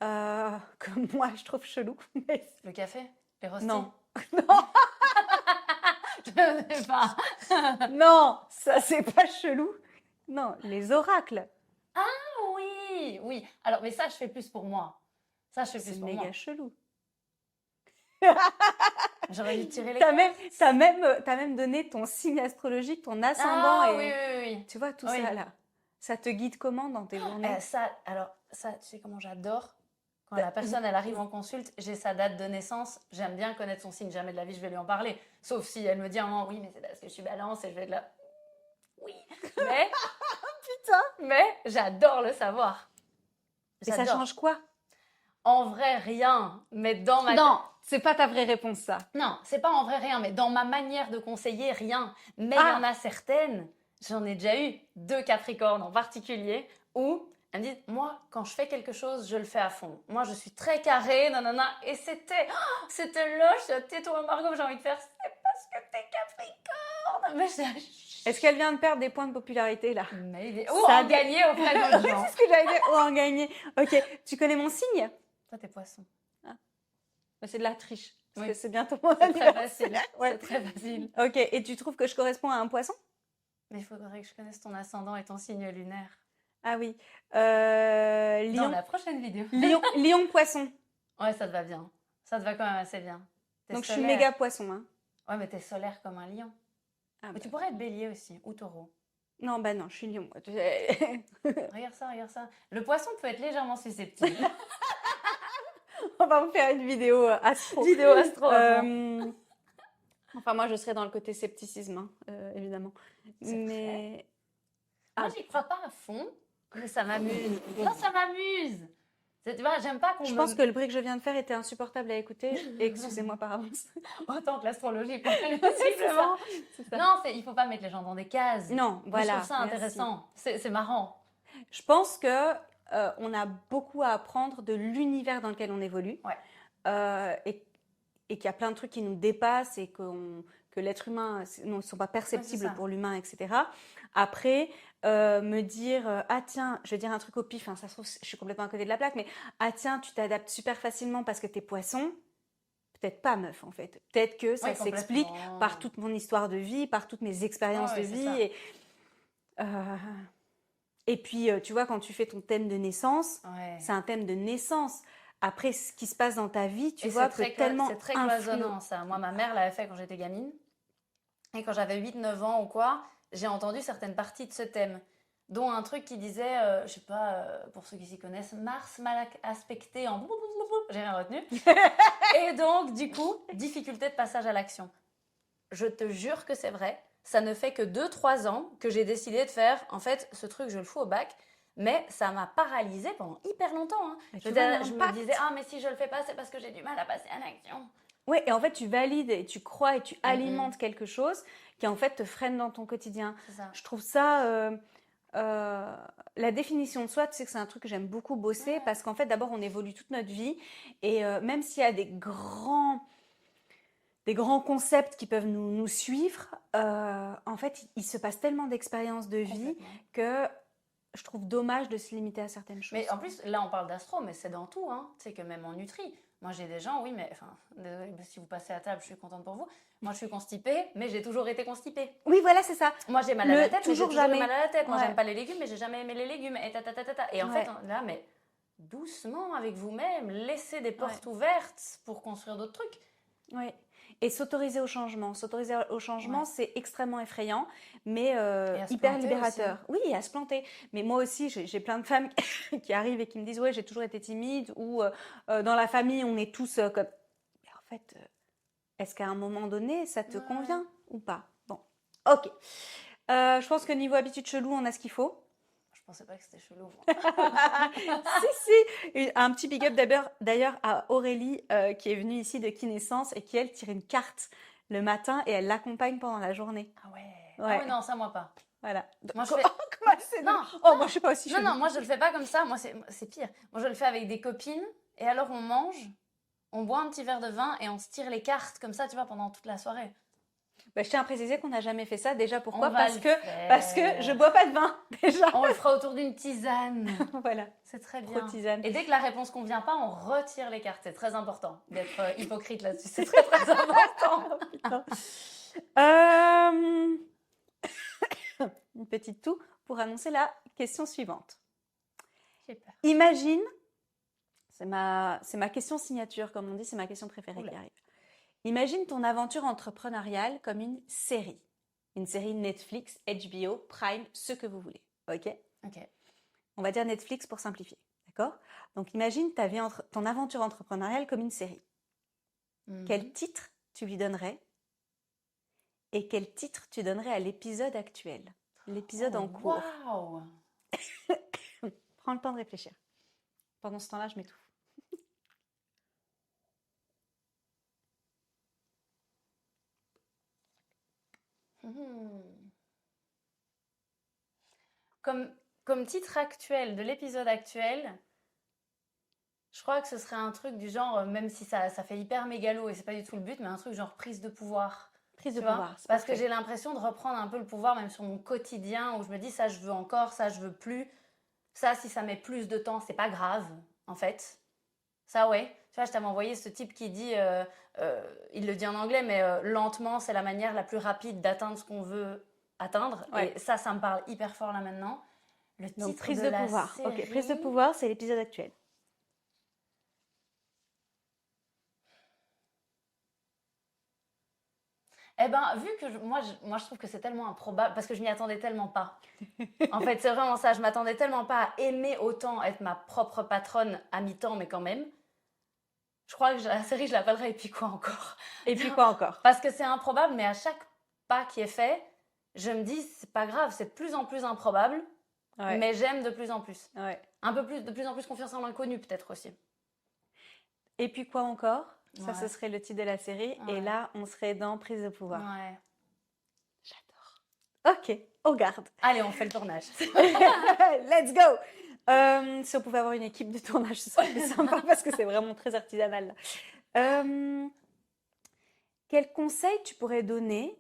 que moi je trouve chelou. Mais Le café, les rostis. non, non, Je sais pas. non, ça c'est pas chelou. Non, les oracles, Oui, oui. Alors, mais ça, je fais plus pour moi. Ça, je fais c'est plus pour moi. méga chelou. J'aurais dû tirer les T'as cartes. t'as même donné ton signe astrologique, ton ascendant Ah et oui, oui, oui. tu vois tout Oui. ça là. Ça te guide comment dans tes journées? Ça, tu sais comment j'adore quand la personne, elle arrive en consulte, j'ai sa date de naissance, j'aime bien connaître son signe, jamais de la vie, je vais lui en parler. Sauf si elle me dit, ah, oui, mais c'est parce que je suis balance et je vais de là. Oui. Mais, Putain. mais j'adore le savoir. Et ça J'adore. change quoi? En vrai, rien. Mais dans ma Non, c'est pas ta vraie réponse ça. Non, c'est pas en vrai rien, mais dans ma manière de conseiller, rien. Mais il y en a certaines, j'en ai déjà eu, 2 Capricornes en particulier, où elles me disent, moi, quand je fais quelque chose, je le fais à fond. Moi, je suis très carrée, nanana. Et c'était loche, tais-toi Margot, j'ai envie de faire, c'est parce que t'es Capricorne. Mais Est-ce qu'elle vient de perdre des points de popularité là? Ou Ça en gagner auprès d'autres gens. C'est ce que j'allais dire, ou en gagner. Ok, tu connais mon signe? Toi, t'es poisson. Bah, c'est de la triche. Parce Oui. que c'est bientôt mon C'est très anniversaire. facile. Ouais. C'est très facile. Ok, et tu trouves que je corresponds à un poisson? Mais il faudrait que je connaisse ton ascendant et ton signe lunaire. Ah oui. Dans Lion. la prochaine vidéo. Lion poisson. Ouais, ça te va bien. Ça te va quand même assez bien. T'es Donc je suis solaire. méga poisson. Hein. Ouais, mais t'es solaire comme un lion. Ah, Mais bah. tu pourrais être bélier aussi, ou taureau. Non, bah non, je suis lion. Regarde ça, regarde ça. Le poisson peut être légèrement susceptible. On va vous faire une vidéo astro. Vidéo astro. à fond. Enfin, moi, je serais dans le côté scepticisme, hein, évidemment. C'est Mais Moi, j'y crois pas à fond, mais ça m'amuse. Non, ça m'amuse. Tu vois, j'aime pas qu'on je me... pense que le bruit que je viens de faire était insupportable à écouter. Et excusez-moi par avance. Autant que l'astrologie, possiblement. C'est ça. Non, il faut pas mettre les gens dans des cases. Non, Mais voilà. je trouve ça merci. intéressant. C'est marrant. Je pense que on a beaucoup à apprendre de l'univers dans lequel on évolue. Ouais. Et qu'il y a plein de trucs qui nous dépassent et que l'être humain ne sont pas perceptibles ça. pour l'humain, etc. Après, me dire ah tiens, je vais dire un truc au pif, hein, ça se trouve, je suis complètement à côté de la plaque, mais ah tiens, tu t'adaptes super facilement parce que t'es poisson. Peut-être pas, meuf, en fait. Peut-être que ça Ouais, s'explique complètement. par toute mon histoire de vie, par toutes mes expériences Ouais, de c'est vie. ça. Et puis, tu vois, quand tu fais ton thème de naissance, Ouais. c'est un thème de naissance. Après, ce qui se passe dans ta vie, tu Et vois, c'est peut tellement c'est très influer. cloisonnant, ça. Moi, ma mère l'avait fait quand j'étais gamine. Et quand j'avais 8-9 ans ou quoi, j'ai entendu certaines parties de ce thème. Dont un truc qui disait, je sais pas, pour ceux qui s'y connaissent, Mars mal aspecté en... J'ai rien retenu. Et donc, du coup, difficulté de passage à l'action. Je te jure que c'est vrai. Ça ne fait que 2-3 ans que j'ai décidé de faire, en fait, ce truc, je le fous au bac. Mais ça m'a paralysée pendant hyper longtemps. Hein. Mais Je tu vois me l'impact. disais, ah, mais si je le fais pas, c'est parce que j'ai du mal à passer à l'action. Oui, et en fait, tu valides et tu crois et tu alimentes quelque chose qui, en fait, te freine dans ton quotidien. C'est ça. Je trouve ça... la définition de soi, tu sais que c'est un truc que j'aime beaucoup bosser parce qu'en fait, d'abord, on évolue toute notre vie et même s'il y a des grands concepts qui peuvent nous suivre, en fait, il se passe tellement d'expériences de vie que je trouve dommage de se limiter à certaines choses. Mais en plus, là, on parle d'astro, mais c'est dans tout. Hein. Tu sais que même en Nutri, moi, j'ai des gens, oui, mais enfin, désolé, si vous passez à table, je suis contente pour vous. Moi, je suis constipée, mais j'ai toujours été constipée. Oui, voilà, c'est ça. Moi, j'ai mal à la tête, mais j'ai toujours jamais. eu mal à la tête. Moi, Ouais. j'aime pas les légumes, mais j'ai jamais aimé les légumes. Et Et en fait, là, mais doucement avec vous-même, laissez des portes ouvertes pour construire d'autres trucs. Oui. Et s'autoriser au changement. S'autoriser au changement, c'est extrêmement effrayant, mais hyper libérateur. Aussi. Oui, à se planter. Mais moi aussi, j'ai plein de femmes qui arrivent et qui me disent « Ouais, j'ai toujours été timide » ou dans la famille, on est tous comme… Mais en fait, est-ce qu'à un moment donné, ça te convient ou pas? Bon, ok. Je pense que niveau habitude chelou, on a ce qu'il faut. Je pensais pas que c'était chelou. Si. Un petit big up d'ailleurs à Aurélie qui est venue ici de Kinéessence et qui, elle, tire une carte le matin et elle l'accompagne pendant la journée. Ah ouais. Ouais. Ah ouais, non, ça, moi pas. Voilà. Moi, je fais... Comment c'est Non, Oh, moi, je suis pas aussi non, chelou. non, moi, je le fais pas comme ça. Moi, c'est pire. Moi, je le fais avec des copines. Et alors, on mange, on boit un petit verre de vin et on se tire les cartes comme ça, tu vois, pendant toute la soirée. Bah, je tiens à préciser qu'on n'a jamais fait ça. Déjà, pourquoi? On va Parce le que je faire. bois pas de vin, déjà. On le fera autour d'une tisane. Voilà. C'est très Trop bien. tisane. Et dès que la réponse convient pas, on retire les cartes. C'est très important d'être hypocrite là-dessus. C'est très, très important. Putain. Une petite toux pour annoncer la question suivante. J'ai peur. Imagine, c'est ma question signature, comme on dit, c'est ma question préférée Oula. qui arrive. Imagine ton aventure entrepreneuriale comme une série. Une série Netflix, HBO, Prime, ce que vous voulez. Ok? Ok. On va dire Netflix pour simplifier. D'accord? Donc imagine ton aventure entrepreneuriale comme une série. Mhm. Quel titre tu lui donnerais? Et quel titre tu donnerais à l'épisode actuel? L'épisode en cours. Waouh! Prends le temps de réfléchir. Pendant ce temps-là, je m'étouffe. Mhm. Comme titre actuel de l'épisode actuel, je crois que ce serait un truc du genre, même si ça fait hyper mégalo et c'est pas du tout le but, mais un truc genre prise de pouvoir. Prise de Tu vois? pouvoir, c'est Parce que parfait. j'ai l'impression de reprendre un peu le pouvoir même sur mon quotidien où je me dis ça je veux encore, ça je veux plus. Ça si ça met plus de temps, c'est pas grave en fait. Ça ouais. Tu vois, je t'avais envoyé ce type qui dit, il le dit en anglais, mais lentement c'est la manière la plus rapide d'atteindre ce qu'on veut atteindre. Ouais. Et ça me parle hyper fort là maintenant. Le Donc titre prise de de la pouvoir. Ok, série. prise de pouvoir, c'est l'épisode actuel. Eh ben, vu que moi, je trouve que c'est tellement improbable, parce que je m'y attendais tellement pas. En fait, c'est vraiment ça. Je m'attendais tellement pas à aimer autant être ma propre patronne à mi-temps, mais quand même. Je crois que la série, je l'appellerais Et puis quoi encore? Et puis quoi encore? Parce que c'est improbable, mais à chaque pas qui est fait, je me dis, c'est pas grave, c'est de plus en plus improbable, Ouais. mais j'aime de plus en plus. Ouais. Un peu plus, de plus en plus confiance en l'inconnu, peut-être aussi. Et puis quoi encore? Ça, Ouais. ce serait le titre de la série. Ouais. Et là, on serait dans prise de pouvoir. Ouais. J'adore. Ok, on garde. Allez, on fait le tournage. Let's go! Si on pouvait avoir une équipe de tournage, ce serait plus sympa parce que c'est vraiment très artisanal. Quel conseil tu pourrais donner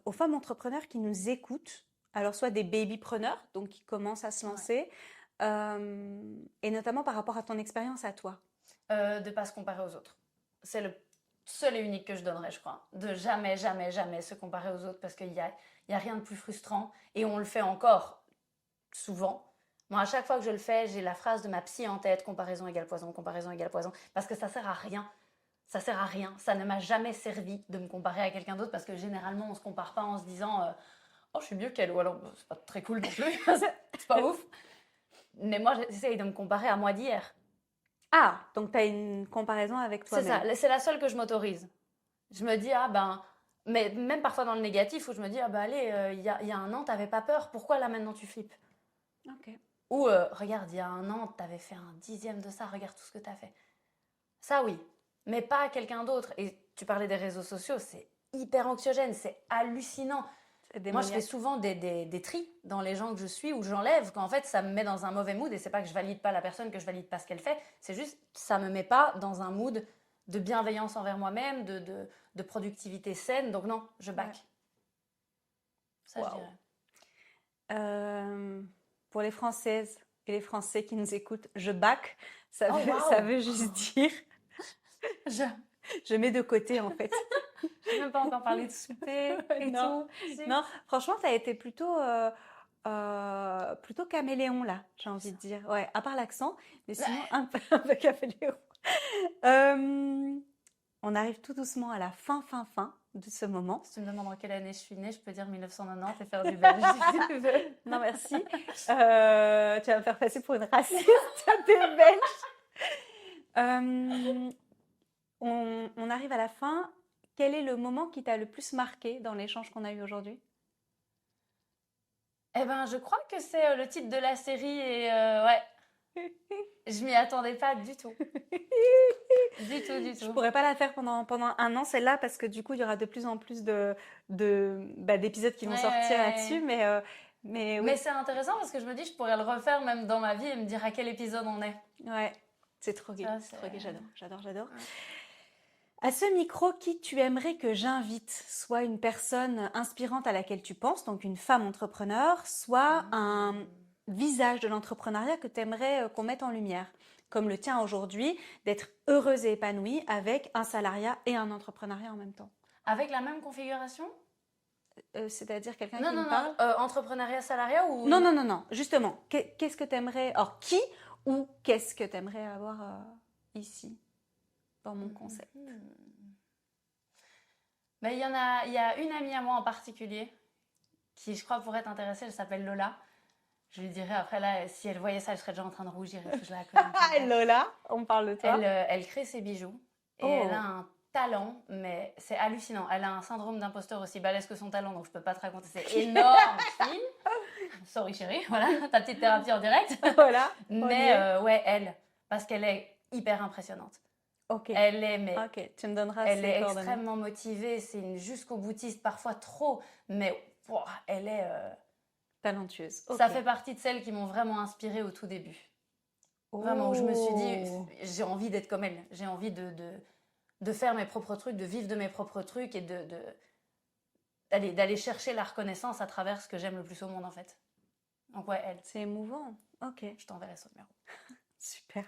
aux femmes entrepreneurs qui nous écoutent? Alors, soit des babypreneurs, donc qui commencent à se lancer, et notamment par rapport à ton expérience à toi. De ne pas se comparer aux autres. C'est le seul et unique que je donnerais, je crois. De jamais, jamais, jamais se comparer aux autres parce qu'il y a rien de plus frustrant et on le fait encore souvent. Moi, à chaque fois que je le fais, j'ai la phrase de ma psy en tête, comparaison égale poison, parce que ça sert à rien. Ça sert à rien. Ça ne m'a jamais servi de me comparer à quelqu'un d'autre parce que généralement, on se compare pas en se disant oh, je suis mieux qu'elle, ou alors c'est pas très cool non plus, c'est pas ouf. Mais moi, j'essaye de me comparer à moi d'hier. Ah, donc tu as une comparaison avec C'est toi-même. ça, c'est la seule que je m'autorise. Je me dis, ah ben, mais même parfois dans le négatif, où je me dis, ah ben allez, il y a un an, t'avais pas peur, pourquoi là maintenant tu flippes? Ok. Ou, regarde, il y a un an, t'avais fait un dixième de ça, regarde tout ce que t'as fait. Ça oui, mais pas à quelqu'un d'autre. Et tu parlais des réseaux sociaux, c'est hyper anxiogène, c'est hallucinant. Moi, je fais souvent des tris dans les gens que je suis ou j'enlève quand en fait ça me met dans un mauvais mood et c'est pas que je valide pas la personne, que je valide pas ce qu'elle fait, c'est juste ça me met pas dans un mood de bienveillance envers moi-même, de productivité saine. Donc non, je back. Ouais. Ça, Wow. je dirais. Pour les Françaises et les Français qui nous écoutent, je back, ça Oh, veut, wow. ça veut juste dire Je je mets de côté en fait. n'ai même pas encore parlé de souper et Non. tout. Si. Non, franchement, tu as été plutôt caméléon là, j'ai envie de dire. Ouais, à part l'accent, mais sinon un peu caméléon. On arrive tout doucement à la fin de ce moment. Si tu me demandes en quelle année je suis née, je peux dire 1990 et faire du belge si tu veux. Non, merci. Tu vas me faire passer pour une raciste des Belges. On arrive à la fin. Quel est le moment qui t'a le plus marqué dans l'échange qu'on a eu aujourd'hui? Eh ben, je crois que c'est le titre de la série et ouais, je m'y attendais pas du tout. Du tout, du Je tout. pourrais pas la faire pendant un an, celle-là, parce que du coup, il y aura de plus en plus d'épisodes qui vont Ouais, sortir ouais, là-dessus. ouais. Mais Mais oui, c'est intéressant parce que je me dis, je pourrais le refaire même dans ma vie et me dire à quel épisode on est. ouais, c'est trop gay. Ça, C'est trop gay, j'adore, j'adore, j'adore. Ouais. À ce micro, qui tu aimerais que j'invite? Soit une personne inspirante à laquelle tu penses, donc une femme entrepreneur, soit un visage de l'entrepreneuriat que tu aimerais qu'on mette en lumière, comme le tien aujourd'hui, d'être heureuse et épanouie avec un salariat et un entrepreneuriat en même temps. Avec la même configuration? C'est-à-dire quelqu'un Non, qui non, me non. parle? Entrepreneuriat salariat ou... Non, non, non, non, justement, qu'est-ce que tu aimerais, or qui ou qu'est-ce que tu aimerais avoir ici, dans mon concept? Ben, il y a une amie à moi en particulier qui, je crois, pourrait t'intéresser. Elle s'appelle Lola. Je lui dirais après, là, si elle voyait ça, elle serait déjà en train de rougir. Et tout, je la connais. Ah, Lola, on parle de toi. Elle crée ses bijoux et Oh. elle a un talent, mais c'est hallucinant. Elle a un syndrome d'imposteur aussi balèze que son talent, donc je peux pas te raconter. C'est énorme, fille. Sorry chérie, voilà, ta petite thérapie en direct. Voilà. Mais on y est. ouais, elle, parce qu'elle est hyper impressionnante. Ok. Elle est, mais Ok, tu me donneras elle ses est coordonnées. extrêmement motivée. C'est une jusqu'au boutiste, parfois trop, mais ouah, elle est. Talentueuse. Ok. Ça fait partie de celles qui m'ont vraiment inspirée au tout début. Vraiment, où je me suis dit, Oh. j'ai envie d'être comme elle. J'ai envie de faire mes propres trucs, de vivre de mes propres trucs et d'aller chercher la reconnaissance à travers ce que j'aime le plus au monde, en fait. Donc ouais, elle, C'est émouvant. Ok, je t'enverrai son numéro. super.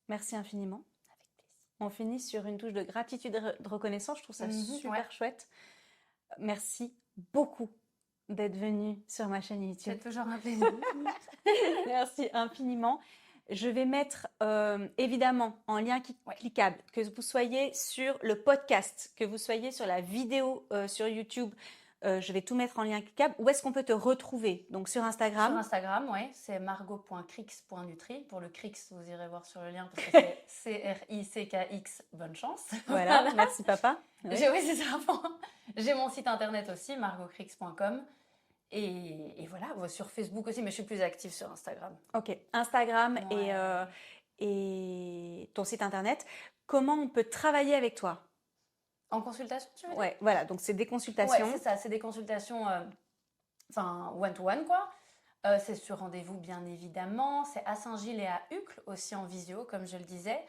Merci infiniment. Avec plaisir. On finit sur une touche de gratitude et de reconnaissance. Je trouve ça super ouais. chouette. Merci beaucoup d'être venu sur ma chaîne YouTube. C'est toujours un plaisir. Merci infiniment. Je vais mettre évidemment en lien cliquable, que vous soyez sur le podcast, que vous soyez sur la vidéo sur YouTube. Je vais tout mettre en lien cliquable. Où est-ce qu'on peut te retrouver? Donc sur Instagram. Sur Instagram, oui, c'est margot.crix.nutri. Pour le Crix, vous irez voir sur le lien parce que c'est CRICKX. Bonne chance. Voilà, merci papa. Oui, c'est ça. J'ai mon site internet aussi, margotcrix.com. Et voilà, sur Facebook aussi, mais je suis plus active sur Instagram. Ok, Instagram Ouais. et ton site internet. Comment on peut travailler avec toi? En consultation, tu veux dire? Ouais, voilà, donc c'est des consultations. Ouais, c'est ça, c'est des consultations, enfin, one-to-one, quoi. C'est sur rendez-vous, bien évidemment. C'est à Saint-Gilles et à Uccle, aussi en visio, comme je le disais.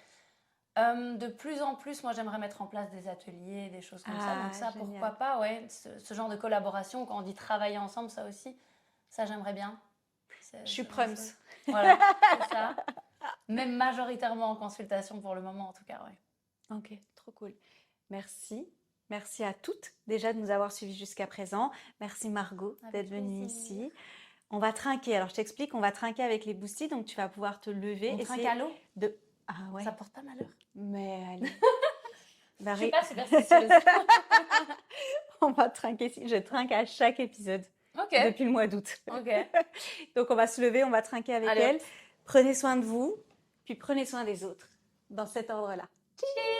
De plus en plus, moi, j'aimerais mettre en place des ateliers, des choses comme ça. Donc ça, Génial. pourquoi pas, ouais. Ce genre de collaboration, quand on dit travailler ensemble, ça aussi, ça, j'aimerais bien. Je suis preneuse. chouette. Voilà, c'est ça. Même majoritairement en consultation pour le moment, en tout cas, ouais. Ok, trop cool. Merci. Merci à toutes déjà de nous avoir suivis jusqu'à présent. Merci Margot d'être venue ici. On va trinquer. Alors je t'explique, on va trinquer avec les boosties, donc tu vas pouvoir te lever. On trinque à l'eau? Ah ouais. Ça porte pas malheur. Mais allez. Je suis pas superstitieuse. On va trinquer. Je trinque à chaque épisode Ok. depuis le mois d'août. Ok. Donc on va se lever, on va trinquer avec Allez, elle. Prenez soin de vous, puis prenez soin des autres. Dans cet ordre-là. Cheers.